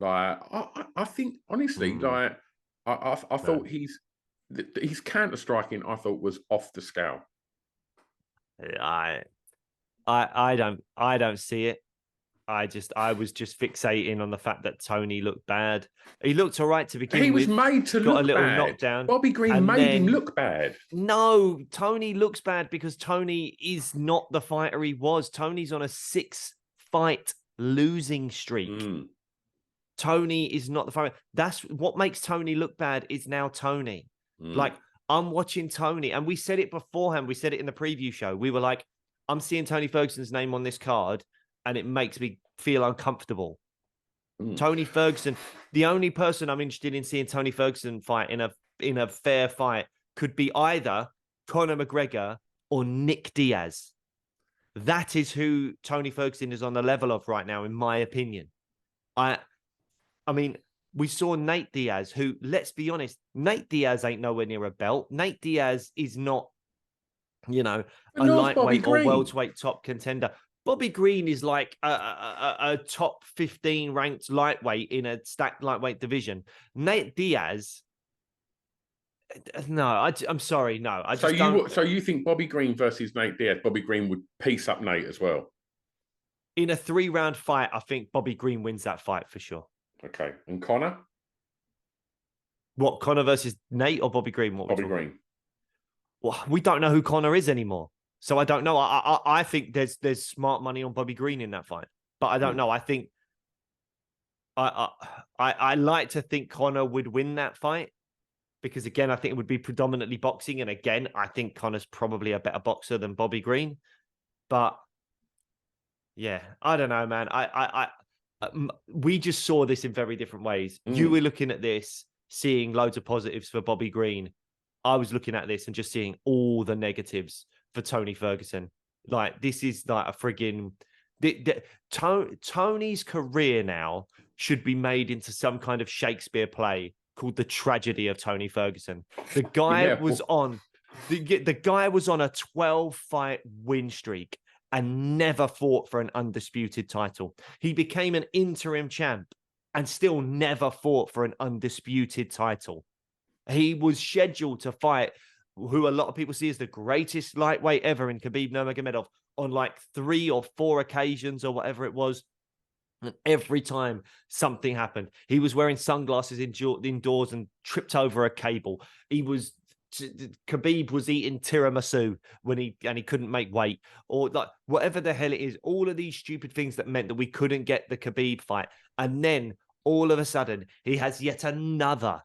I think honestly, I thought his counter striking I thought was off the scale. I don't see it. I was just fixating on the fact that Tony looked bad. He looked all right to begin with. He was made to look bad. Got a little knockdown. Bobby Green made him look bad. No, Tony looks bad because Tony is not the fighter he was. Tony's on a 6-fight losing streak. Tony is not the fighter. That's what makes Tony look bad, is now Tony. Like, I'm watching Tony, and we said it beforehand. We said it in the preview show. We were like, I'm seeing Tony Ferguson's name on this card, and it makes me feel uncomfortable. Tony Ferguson, the only person I'm interested in seeing Tony Ferguson fight in a fair fight could be either Conor McGregor or Nick Diaz. That is who Tony Ferguson is on the level of right now, in my opinion. I mean, we saw Nate Diaz, who, let's be honest, Nate Diaz ain't nowhere near a belt. Nate Diaz is not, a lightweight or welterweight top contender. Bobby Green is like a top 15 ranked lightweight in a stacked lightweight division. Nate Diaz, no, I'm sorry, no. So you think Bobby Green versus Nate Diaz, Bobby Green would piece up Nate as well? In a 3-round fight, I think Bobby Green wins that fight for sure. Okay, and Conor? What, Conor versus Nate or Bobby Green? Bobby Green. Well, we don't know who Conor is anymore. So I don't know. I think there's smart money on Bobby Green in that fight, but I don't know. I think I like to think Conor would win that fight because, again, I think it would be predominantly boxing, and again, I think Conor's probably a better boxer than Bobby Green. But yeah, I don't know, man. We just saw this in very different ways. You were looking at this, seeing loads of positives for Bobby Green. I was looking at this and just seeing all the negatives for Tony Ferguson. Like, this is like a friggin' Tony's career now should be made into some kind of Shakespeare play called The Tragedy of Tony Ferguson. The guy was on the guy was on a 12-fight win streak and never fought for an undisputed title. He became an interim champ and still never fought for an undisputed title. He was scheduled to fight who a lot of people see as the greatest lightweight ever in Khabib Nurmagomedov on like 3 or 4 occasions or whatever it was. And every time something happened, he was wearing sunglasses indoors and tripped over a cable. Khabib was eating tiramisu when he couldn't make weight, or like whatever the hell it is. All of these stupid things that meant that we couldn't get the Khabib fight. And then all of a sudden he has yet another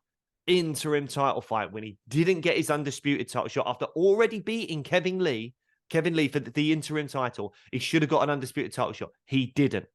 interim title fight when he didn't get his undisputed title shot after already beating Kevin Lee for the interim title. He should have got an undisputed title shot. He didn't.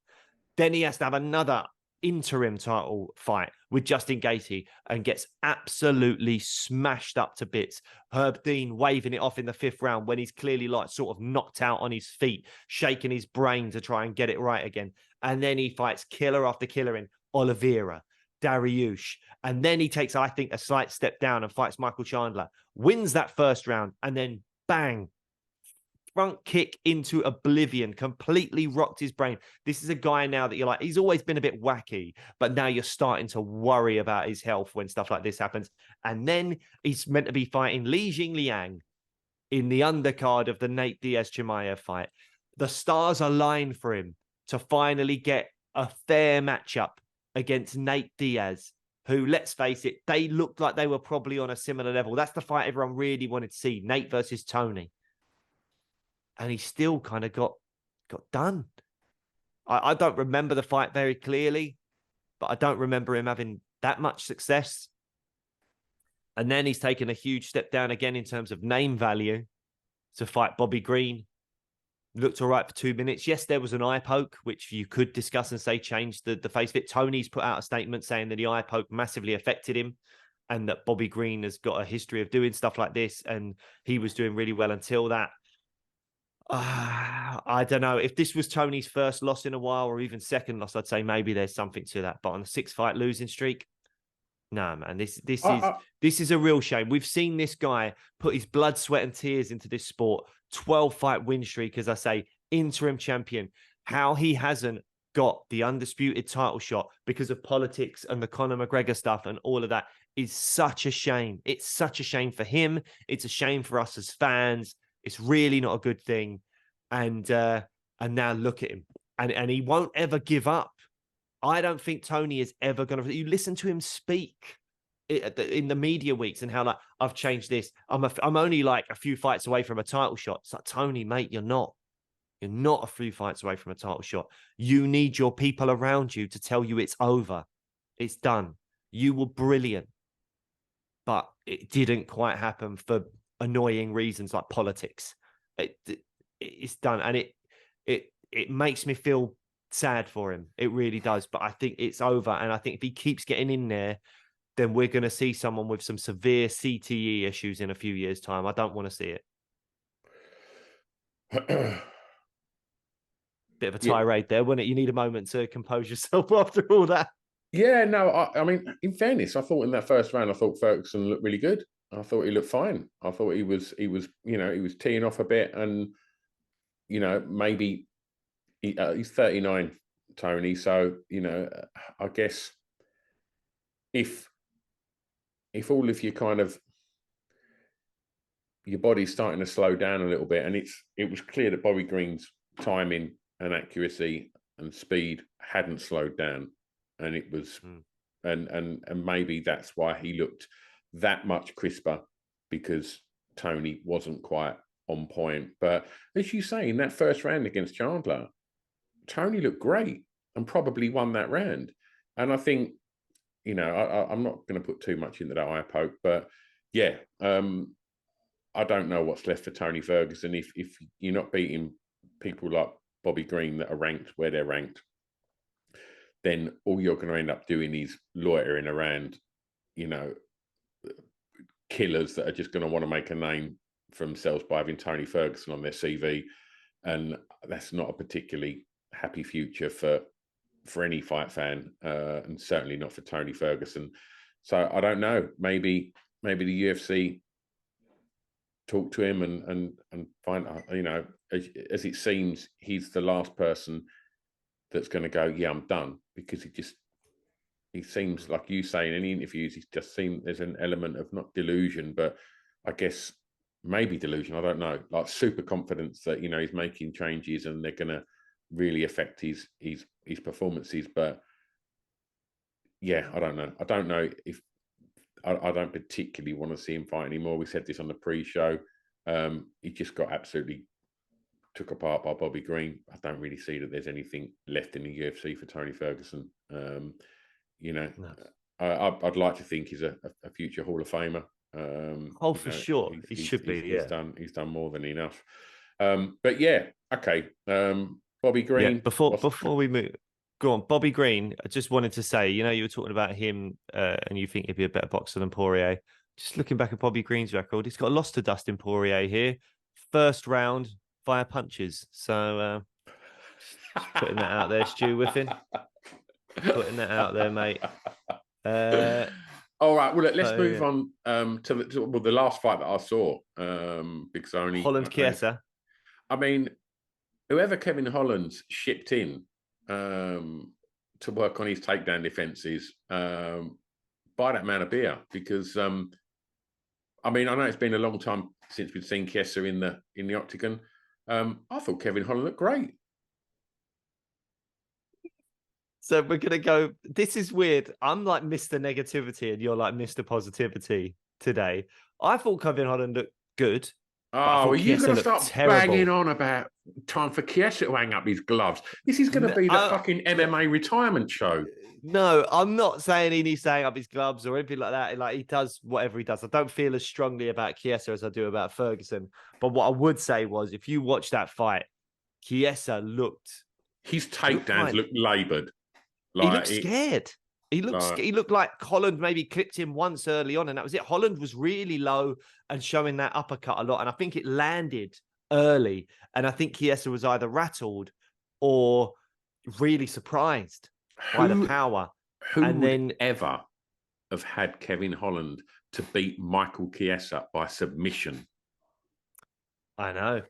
Then he has to have another interim title fight with Justin Gaethje and gets absolutely smashed up to bits. Herb Dean waving it off in the 5th round when he's clearly like sort of knocked out on his feet, shaking his brain to try and get it right again. And then he fights killer after killer in Oliveira, Dariush. And then he takes, I think, a slight step down and fights Michael Chandler, wins that 1st round, and then bang, front kick into oblivion, completely rocked his brain. This is a guy now that you're like, he's always been a bit wacky, but now you're starting to worry about his health when stuff like this happens. And then he's meant to be fighting Li Jingliang in the undercard of the Nate Diaz-Chimaev fight. The stars align for him to finally get a fair matchup against Nate Diaz, who, let's face it, they looked like they were probably on a similar level. That's the fight everyone really wanted to see, Nate versus Tony. And he still kind of got done. I don't remember the fight very clearly, but I don't remember him having that much success. And then he's taken a huge step down again in terms of name value to fight Bobby Green. Looked all right for 2 minutes. Yes, there was an eye poke, which you could discuss and say changed the face of it. Tony's put out a statement saying that the eye poke massively affected him and that Bobby Green has got a history of doing stuff like this. And he was doing really well until that. I don't know. If this was Tony's first loss in a while or even second loss, I'd say maybe there's something to that. But on a 6-fight losing streak, no, man, this is a real shame. We've seen this guy put his blood, sweat, and tears into this sport. 12-fight win streak, as I say, interim champion. How he hasn't got the undisputed title shot because of politics and the Conor McGregor stuff and all of that is such a shame. It's such a shame for him. It's a shame for us as fans. It's really not a good thing. And now look at him. And he won't ever give up. I don't think Tony is ever going to... You listen to him speak in the media weeks and how, like, I've changed this. I'm only like a few fights away from a title shot. It's like, Tony, mate, you're not. You're not a few fights away from a title shot. You need your people around you to tell you it's over. It's done. You were brilliant. But it didn't quite happen for annoying reasons like politics. It's done. And it makes me feel sad for him. It really does. But I think it's over. And I think if he keeps getting in there, then we're going to see someone with some severe CTE issues in a few years' time. I don't want to see it. Bit of a tirade there, wasn't it? You need a moment to compose yourself after all that. Yeah, no, I mean, in fairness, I thought in that 1st round, I thought Ferguson looked really good. I thought he looked fine. I thought he was, he was teeing off a bit, and maybe he's 39, Tony. So I guess if all of your body's starting to slow down a little bit, and it was clear that Bobby Green's timing and accuracy and speed hadn't slowed down, and it was and maybe that's why he looked that much crisper, because Tony wasn't quite on point. But as you say, in that 1st round against Chandler, Tony looked great and probably won that round. And I think, I'm not going to put too much into that eye poke, but yeah, I don't know what's left for Tony Ferguson if you're not beating people like Bobby Green that are ranked where they're ranked. Then all you're going to end up doing is loitering around, killers that are just going to want to make a name for themselves by having Tony Ferguson on their CV. And that's not a particularly happy future for any fight fan, and certainly not for Tony Ferguson. So I don't know, maybe the UFC talk to him and find out, as it seems, he's the last person that's going to go, yeah, I'm done, because he seems, like you say in any interviews, he's just seen there's an element of not delusion, but I guess maybe delusion, I don't know, like super confidence that, he's making changes and they're going to really affect his performances. But yeah, I don't know if I don't particularly want to see him fight anymore. We said this on the pre-show. He just got absolutely took apart by Bobby Green. I don't really see that there's anything left in the UFC for Tony Ferguson. No. I'd like to think he's a future Hall of Famer. For sure, he should be. He's done more than enough. But yeah, okay. Bobby Green. Yeah, before we move, Go on, Bobby Green. I just wanted to say, you were talking about him, and you think he'd be a better boxer than Poirier. Just looking back at Bobby Green's record, he's got a loss to Dustin Poirier here. First round via punches. So just putting that out there, Stu Whiffen. Putting that out there, mate. All right. Well, let's move on to the last fight that I saw. Because Holland Chiesa. I mean, whoever Kevin Holland's shipped in to work on his takedown defenses, buy that man a beer, because I know it's been a long time since we've seen Chiesa in the octagon. I thought Kevin Holland looked great. So we're gonna go. This is weird. I'm like Mr. Negativity, and you're like Mr. Positivity today. I thought Kevin Holland looked good. Oh, are you going to start terrible. banging on about time for Chiesa to hang up his gloves? This is going to be the fucking MMA retirement show. No, I'm not saying he needs to hang up his gloves or anything like that. Like, he does whatever he does. I don't feel as strongly about Chiesa as I do about Ferguson. But what I would say was, if you watch that fight, Chiesa looked... His takedowns looked laboured. He looked scared. He looked like Holland maybe clipped him once early on, and that was it. Holland was really low and showing that uppercut a lot, and I think it landed early. And I think Chiesa was either rattled or really surprised by the power. Who would ever have had Kevin Holland to beat Michael Chiesa by submission? I know.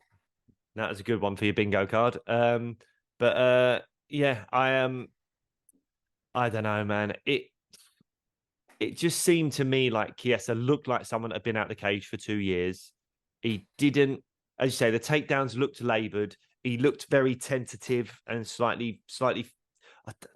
That was a good one for your bingo card. Yeah, I don't know, man. It just seemed to me like Chiesa looked like someone that had been out the cage for 2 years. He didn't, as you say, the takedowns looked laboured. He looked very tentative and slightly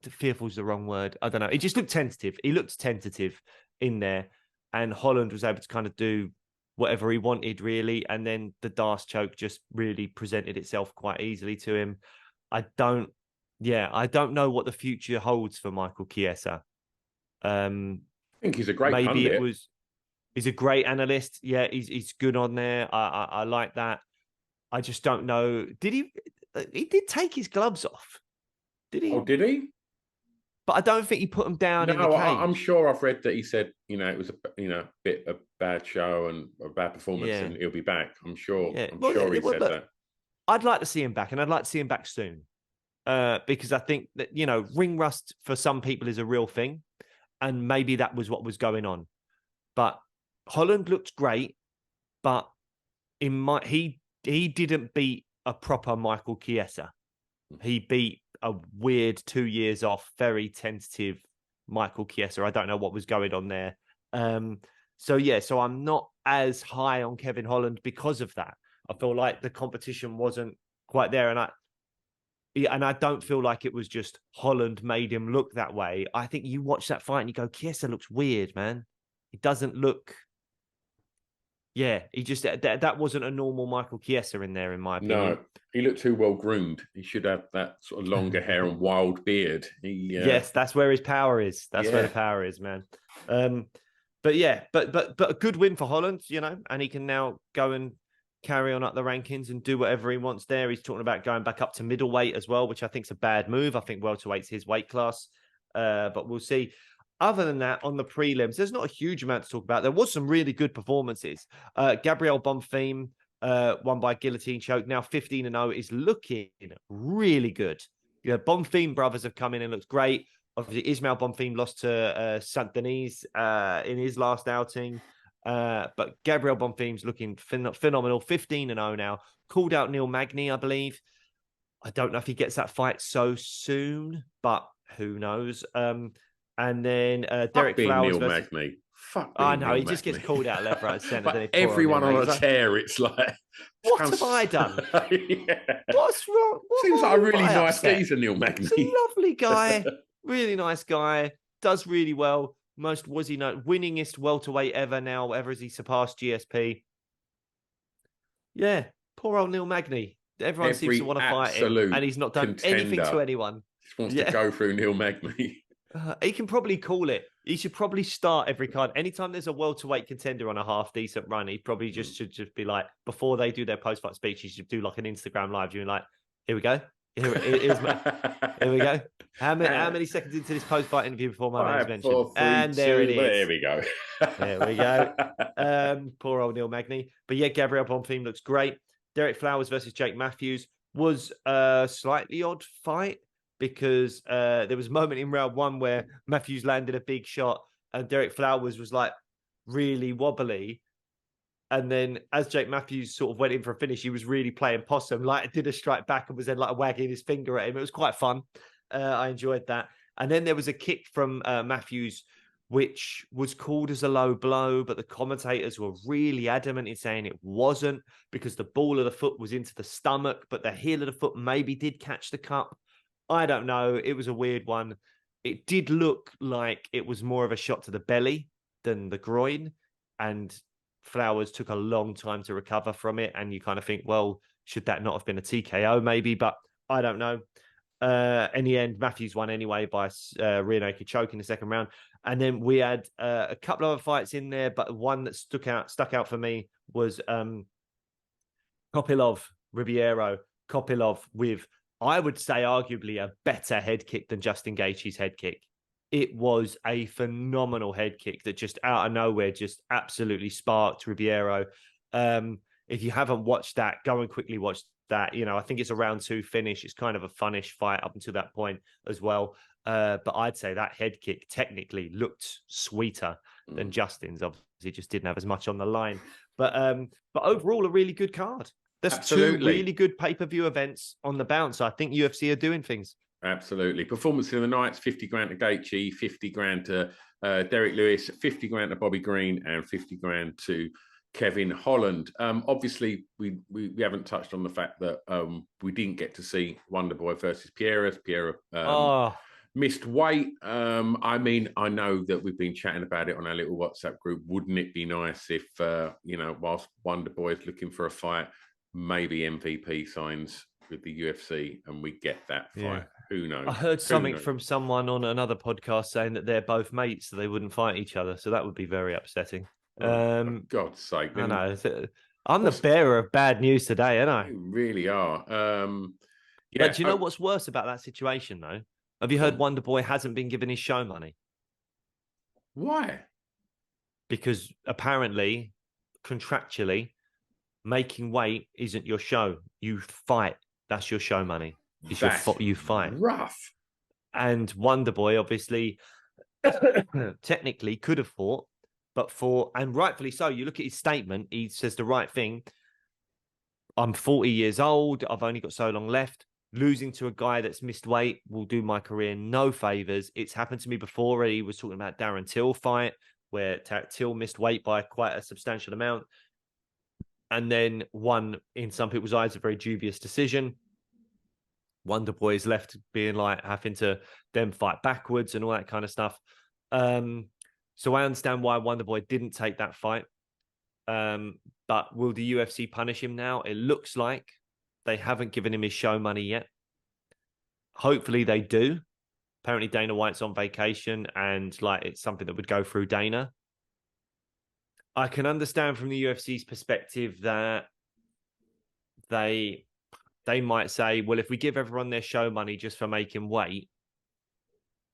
fearful is the wrong word. I don't know. He just looked tentative. He looked tentative in there, and Holland was able to kind of do whatever he wanted, really. And then the D'Arce choke just really presented itself quite easily to him. I don't know what the future holds for Michael Chiesa. I think he's a great pundit. He's a great analyst. Yeah, he's good on there. I like that. I just don't know. He did take his gloves off. Did he? Oh, did he? But I don't think he put them down in the cage. I'm sure I've read that he said, it was a bit of a bad show and a bad performance, and he'll be back. I'm sure. Yeah. I'm sure he said that. I'd like to see him back, and I'd like to see him back soon. Because I think that, ring rust for some people is a real thing. And maybe that was what was going on. But Holland looked great, but he didn't beat a proper Michael Chiesa. He beat a weird 2 years off, very tentative Michael Chiesa. I don't know what was going on there. So I'm not as high on Kevin Holland because of that. I feel like the competition wasn't quite there, and I don't feel like it was just Holland made him look that way. I think you watch that fight and you go, Chiesa looks weird, man. He doesn't look... Yeah, he just... That wasn't a normal Michael Chiesa in there, in my opinion. No, he looked too well groomed. He should have that sort of longer hair and wild beard. Yes, that's where his power is. That's where the power is, man. But a good win for Holland, and he can now go and carry on up the rankings and do whatever he wants there. He's talking about going back up to middleweight as well, which I think is a bad move. I think welterweight's his weight class, but we'll see. Other than that, on the prelims, there's not a huge amount to talk about. There was some really good performances. Gabriel Bonfim won by guillotine choke. Now 15-0 is looking really good. Bonfim brothers have come in and looked great. Obviously, Ismail Bonfim lost to Saint Denis in his last outing. But Gabriel Bonfim's looking phenomenal. 15-0 now. Called out Neil Magny, I believe. I don't know if he gets that fight so soon, but who knows? And then Derek Flowers. Neil Magny. Fuck. I know, he just gets called out left, right, centre. Like everyone on a tear, it's like... What have I done? What's wrong? Seems like a really nice geezer, Neil Magny. He's a lovely guy. Really nice guy. Does really well. Winningest welterweight ever now, ever as he surpassed GSP. Yeah, poor old Neil Magny. Everyone seems to want to fight him, and he's not done anything to anyone. Just wants to go through Neil Magny. He can probably call it. He should probably start every card. Anytime there's a welterweight contender on a half-decent run, he probably should just be like, before they do their post-fight speech, he should do like an Instagram live. You're like, here we go. Here's here we go. How many seconds into this post-fight interview before my name's 5, mentioned? 4, 3, And there it 2. Well, is. there we go. There we go. Poor old Neil Magny. But yeah, Gabriel Bonfim looks great. Derek Flowers versus Jake Matthews was a slightly odd fight because there was a moment in round 1 where Matthews landed a big shot and Derek Flowers was like really wobbly. And then as Jake Matthews sort of went in for a finish, he was really playing possum, like did a strike back and was then like wagging his finger at him. It was quite fun. I enjoyed that. And then there was a kick from Matthews, which was called as a low blow, but the commentators were really adamant in saying it wasn't because the ball of the foot was into the stomach, but the heel of the foot maybe did catch the cup. I don't know. It was a weird one. It did look like it was more of a shot to the belly than the groin. And Flowers took a long time to recover from it. And you kind of think, well, should that not have been a TKO maybe? But I don't know. In the end, Matthews won anyway by rear naked choke in the second round. And then we had a couple of other fights in there, but one that stuck out for me was Kopilov, Ribeiro. Kopilov with, I would say, arguably a better head kick than Justin Gaethje's head kick. It was a phenomenal head kick that just out of nowhere just absolutely sparked Ribeiro. If you haven't watched that, go and quickly watch that. You know, I think it's a round 2 finish. It's kind of a funnish fight up until that point as well. But I'd say that head kick technically looked sweeter than Justin's. Obviously, just didn't have as much on the line. But overall, a really good card. There's Absolutely. 2 really good pay-per-view events on the bounce. I think UFC are doing things. Absolutely. Performance of the nights, 50 grand to Gaethje, 50 grand to Derek Lewis, 50 grand to Bobby Green, and 50 grand to Kevin Holland. Obviously, we haven't touched on the fact that we didn't get to see Wonderboy versus Pierre. Pierre missed weight. I mean, I know that we've been chatting about it on our little WhatsApp group. Wouldn't it be nice if, whilst Wonderboy is looking for a fight, maybe MVP signs with the UFC and we get that fight? Yeah. Who knows? I heard something from someone on another podcast saying that they're both mates, so they wouldn't fight each other. So that would be very upsetting. For God's sake. I know. I'm the bearer of bad news today, aren't I? You really are. But do you know what's worse about that situation, though? Have you heard Wonderboy hasn't been given his show money? Why? Because apparently, contractually, making weight isn't your show. You fight. That's your show money. You fight. Rough. And Wonderboy obviously technically could have fought, but and rightfully so. You look at his statement, he says the right thing. I'm 40 years old. I've only got so long left. Losing to a guy that's missed weight will do my career no favors. It's happened to me before. He was talking about Darren Till fight, where Till missed weight by quite a substantial amount. And then won, in some people's eyes, a very dubious decision. Wonderboy's left being like having to then fight backwards and all that kind of stuff. So I understand why Wonderboy didn't take that fight. But will the UFC punish him now? It looks like they haven't given him his show money yet. Hopefully they do. Apparently Dana White's on vacation and like it's something that would go through Dana. I can understand from the UFC's perspective that they might say, well, if we give everyone their show money just for making weight,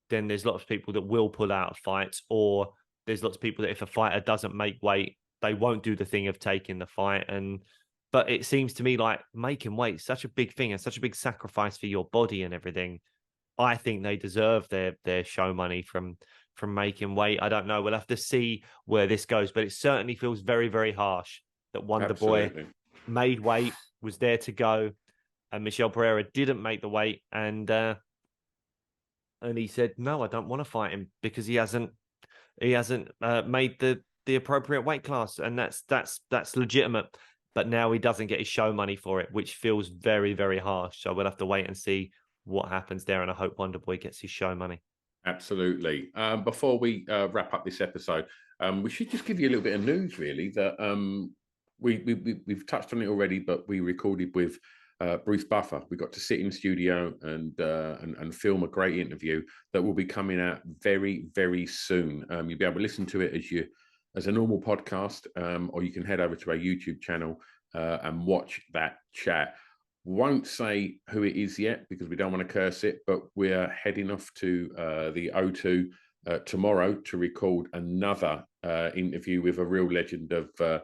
then there's lots of people that will pull out of fights, or there's lots of people that if a fighter doesn't make weight, they won't do the thing of taking the fight. But it seems to me like making weight is such a big thing and such a big sacrifice for your body and everything. I think they deserve their show money from making weight. I don't know. We'll have to see where this goes, but it certainly feels very, very harsh that Wonderboy made weight, was there to go, and Michel Pereira didn't make the weight, and he said, no, I don't want to fight him because he hasn't made the appropriate weight class, and that's legitimate. But now he doesn't get his show money for it, which feels very, very harsh. So we'll have to wait and see what happens there, and I hope Wonderboy gets his show money. Absolutely. Before we wrap up this episode, we should just give you a little bit of news, really, that we've touched on it already, but we recorded with Bruce Buffer. We got to sit in the studio and film a great interview that will be coming out very, very soon. You'll be able to listen to it as a normal podcast, or you can head over to our YouTube channel and watch that chat. Won't say who it is yet because we don't want to curse it, but we're heading off to the O2 tomorrow to record another interview with a real legend of the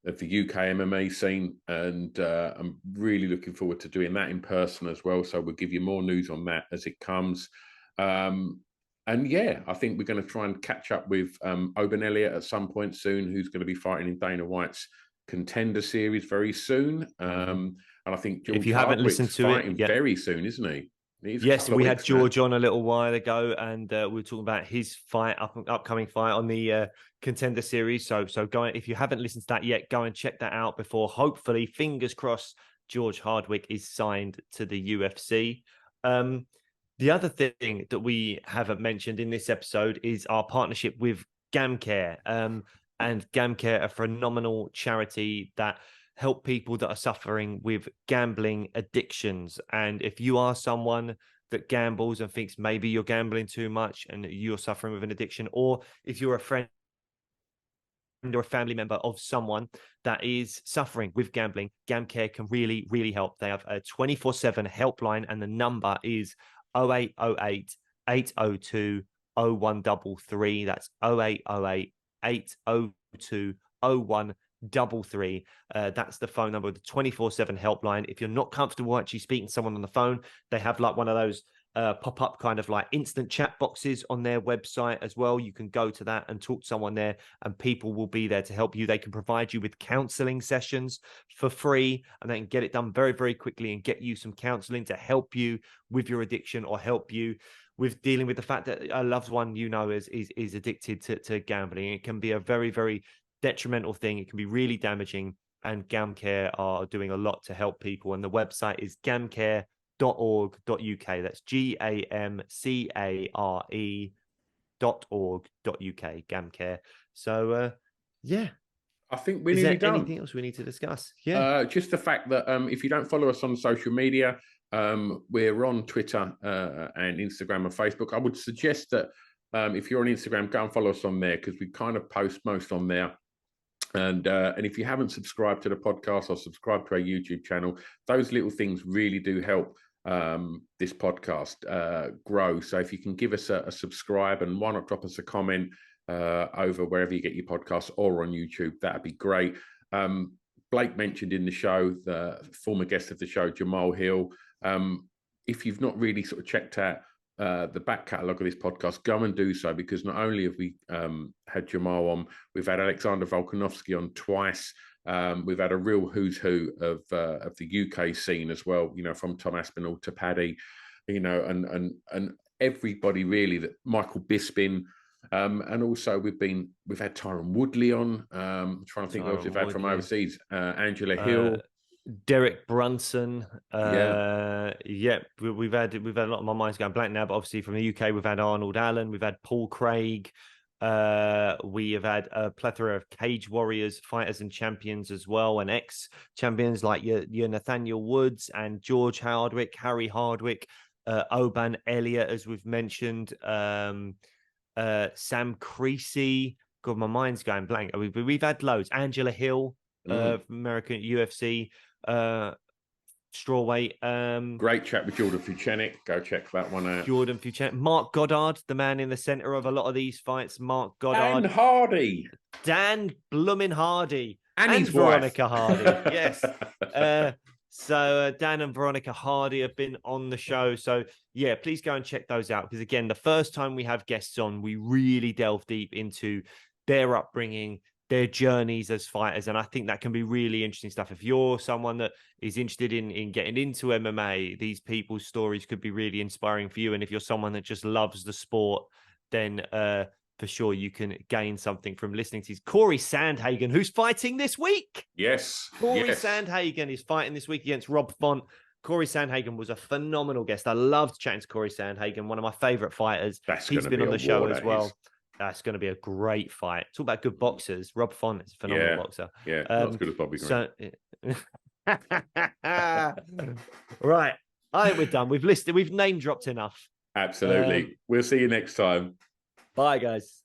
UK MMA scene, and I'm really looking forward to doing that in person as well. So we'll give you more news on that as it comes. And yeah, I think we're going to try and catch up with Oban Elliott at some point soon, who's going to be fighting in Dana White's Contender Series very soon. And I think George If you haven't Hardwick's listened to fighting it, very soon, isn't he? Yes, we had George on a little while ago, and we were talking about his upcoming fight on the Contender Series. So go, if you haven't listened to that yet, go and check that out before. Hopefully, fingers crossed, George Hardwick is signed to the UFC. The other thing that we haven't mentioned in this episode is our partnership with GamCare. And GamCare, a phenomenal charity that help people that are suffering with gambling addictions. And if you are someone that gambles and thinks maybe you're gambling too much and you're suffering with an addiction, or if you're a friend or a family member of someone that is suffering with gambling, GamCare can really, really help. They have a 24/7 helpline, and the number is 0808 802 0133. That's 0808 802 0133. That's the phone number, the 24/7 helpline. If you're not comfortable actually speaking to someone on the phone, they have like one of those pop-up kind of like instant chat boxes on their website as well. You can go to that and talk to someone there, and people will be there to help you. They can provide you with counseling sessions for free, and they can get it done very, very quickly and get you some counseling to help you with your addiction or help you with dealing with the fact that a loved one is addicted to gambling. It can be a very, very detrimental thing. It can be really damaging, and GamCare are doing a lot to help people. And the website is gamcare.org.uk. That's GamCare.org.uk. GamCare. So yeah, I think we're is nearly there done. anything else we need to discuss? Yeah, just the fact that if you don't follow us on social media, we're on Twitter and Instagram and Facebook. I would suggest that if you're on Instagram, go and follow us on there, because we kind of post most on there. And if you haven't subscribed to the podcast or subscribed to our YouTube channel, those little things really do help this podcast grow. So if you can give us a subscribe, and why not drop us a comment over wherever you get your podcasts or on YouTube, that'd be great. Blake mentioned in the show, the former guest of the show, Jamal Hill. If you've not really sort of checked out the back catalogue of this podcast, go and do so, because not only have we had Jamal on, we've had Alexander Volkanovski on twice. We've had a real who's who of the UK scene as well, you know, from Tom Aspinall to Paddy, you know, and everybody really, that Michael Bisping. And also we've had Tyron Woodley on. I'm trying to think what else we've had from overseas. Angela Hill, Derek Brunson. Yeah, we've had a lot of, my mind's going blank now, but obviously from the UK we've had Arnold Allen, we've had Paul Craig. We have had a plethora of cage warriors, fighters and champions as well, and ex-champions like your Nathaniel Woods and George Hardwick, Harry Hardwick, Oban Elliott, as we've mentioned, Sam Creasy. God, my mind's going blank. We've had loads. Angela Hill, American UFC strawweight. Great chat with Jordan Fucenic. Go check that one out. Jordan Fucenic. Mark Goddard, the man in the center of a lot of these fights. Mark Goddard. Dan Hardy. Dan Bloomin' Hardy. And his Veronica wife. Hardy. Yes. So Dan and Veronica Hardy have been on the show. So yeah, please go and check those out. Because again, the first time we have guests on, we really delve deep into their upbringing, their journeys as fighters. And I think that can be really interesting stuff. If you're someone that is interested in getting into MMA, these people's stories could be really inspiring for you. And if you're someone that just loves the sport, then for sure you can gain something from listening to Corey Sandhagen, who's fighting this week. Yes. Corey Sandhagen is fighting this week against Rob Font. Corey Sandhagen was a phenomenal guest. I loved chatting to Corey Sandhagen, one of my favorite fighters. He's been on the show as well. That's going to be a great fight. Talk about good boxers. Rob Font is a phenomenal boxer. Yeah, not as good as Bobby Green. Right. I think we're done. We've name dropped enough. Absolutely. We'll see you next time. Bye, guys.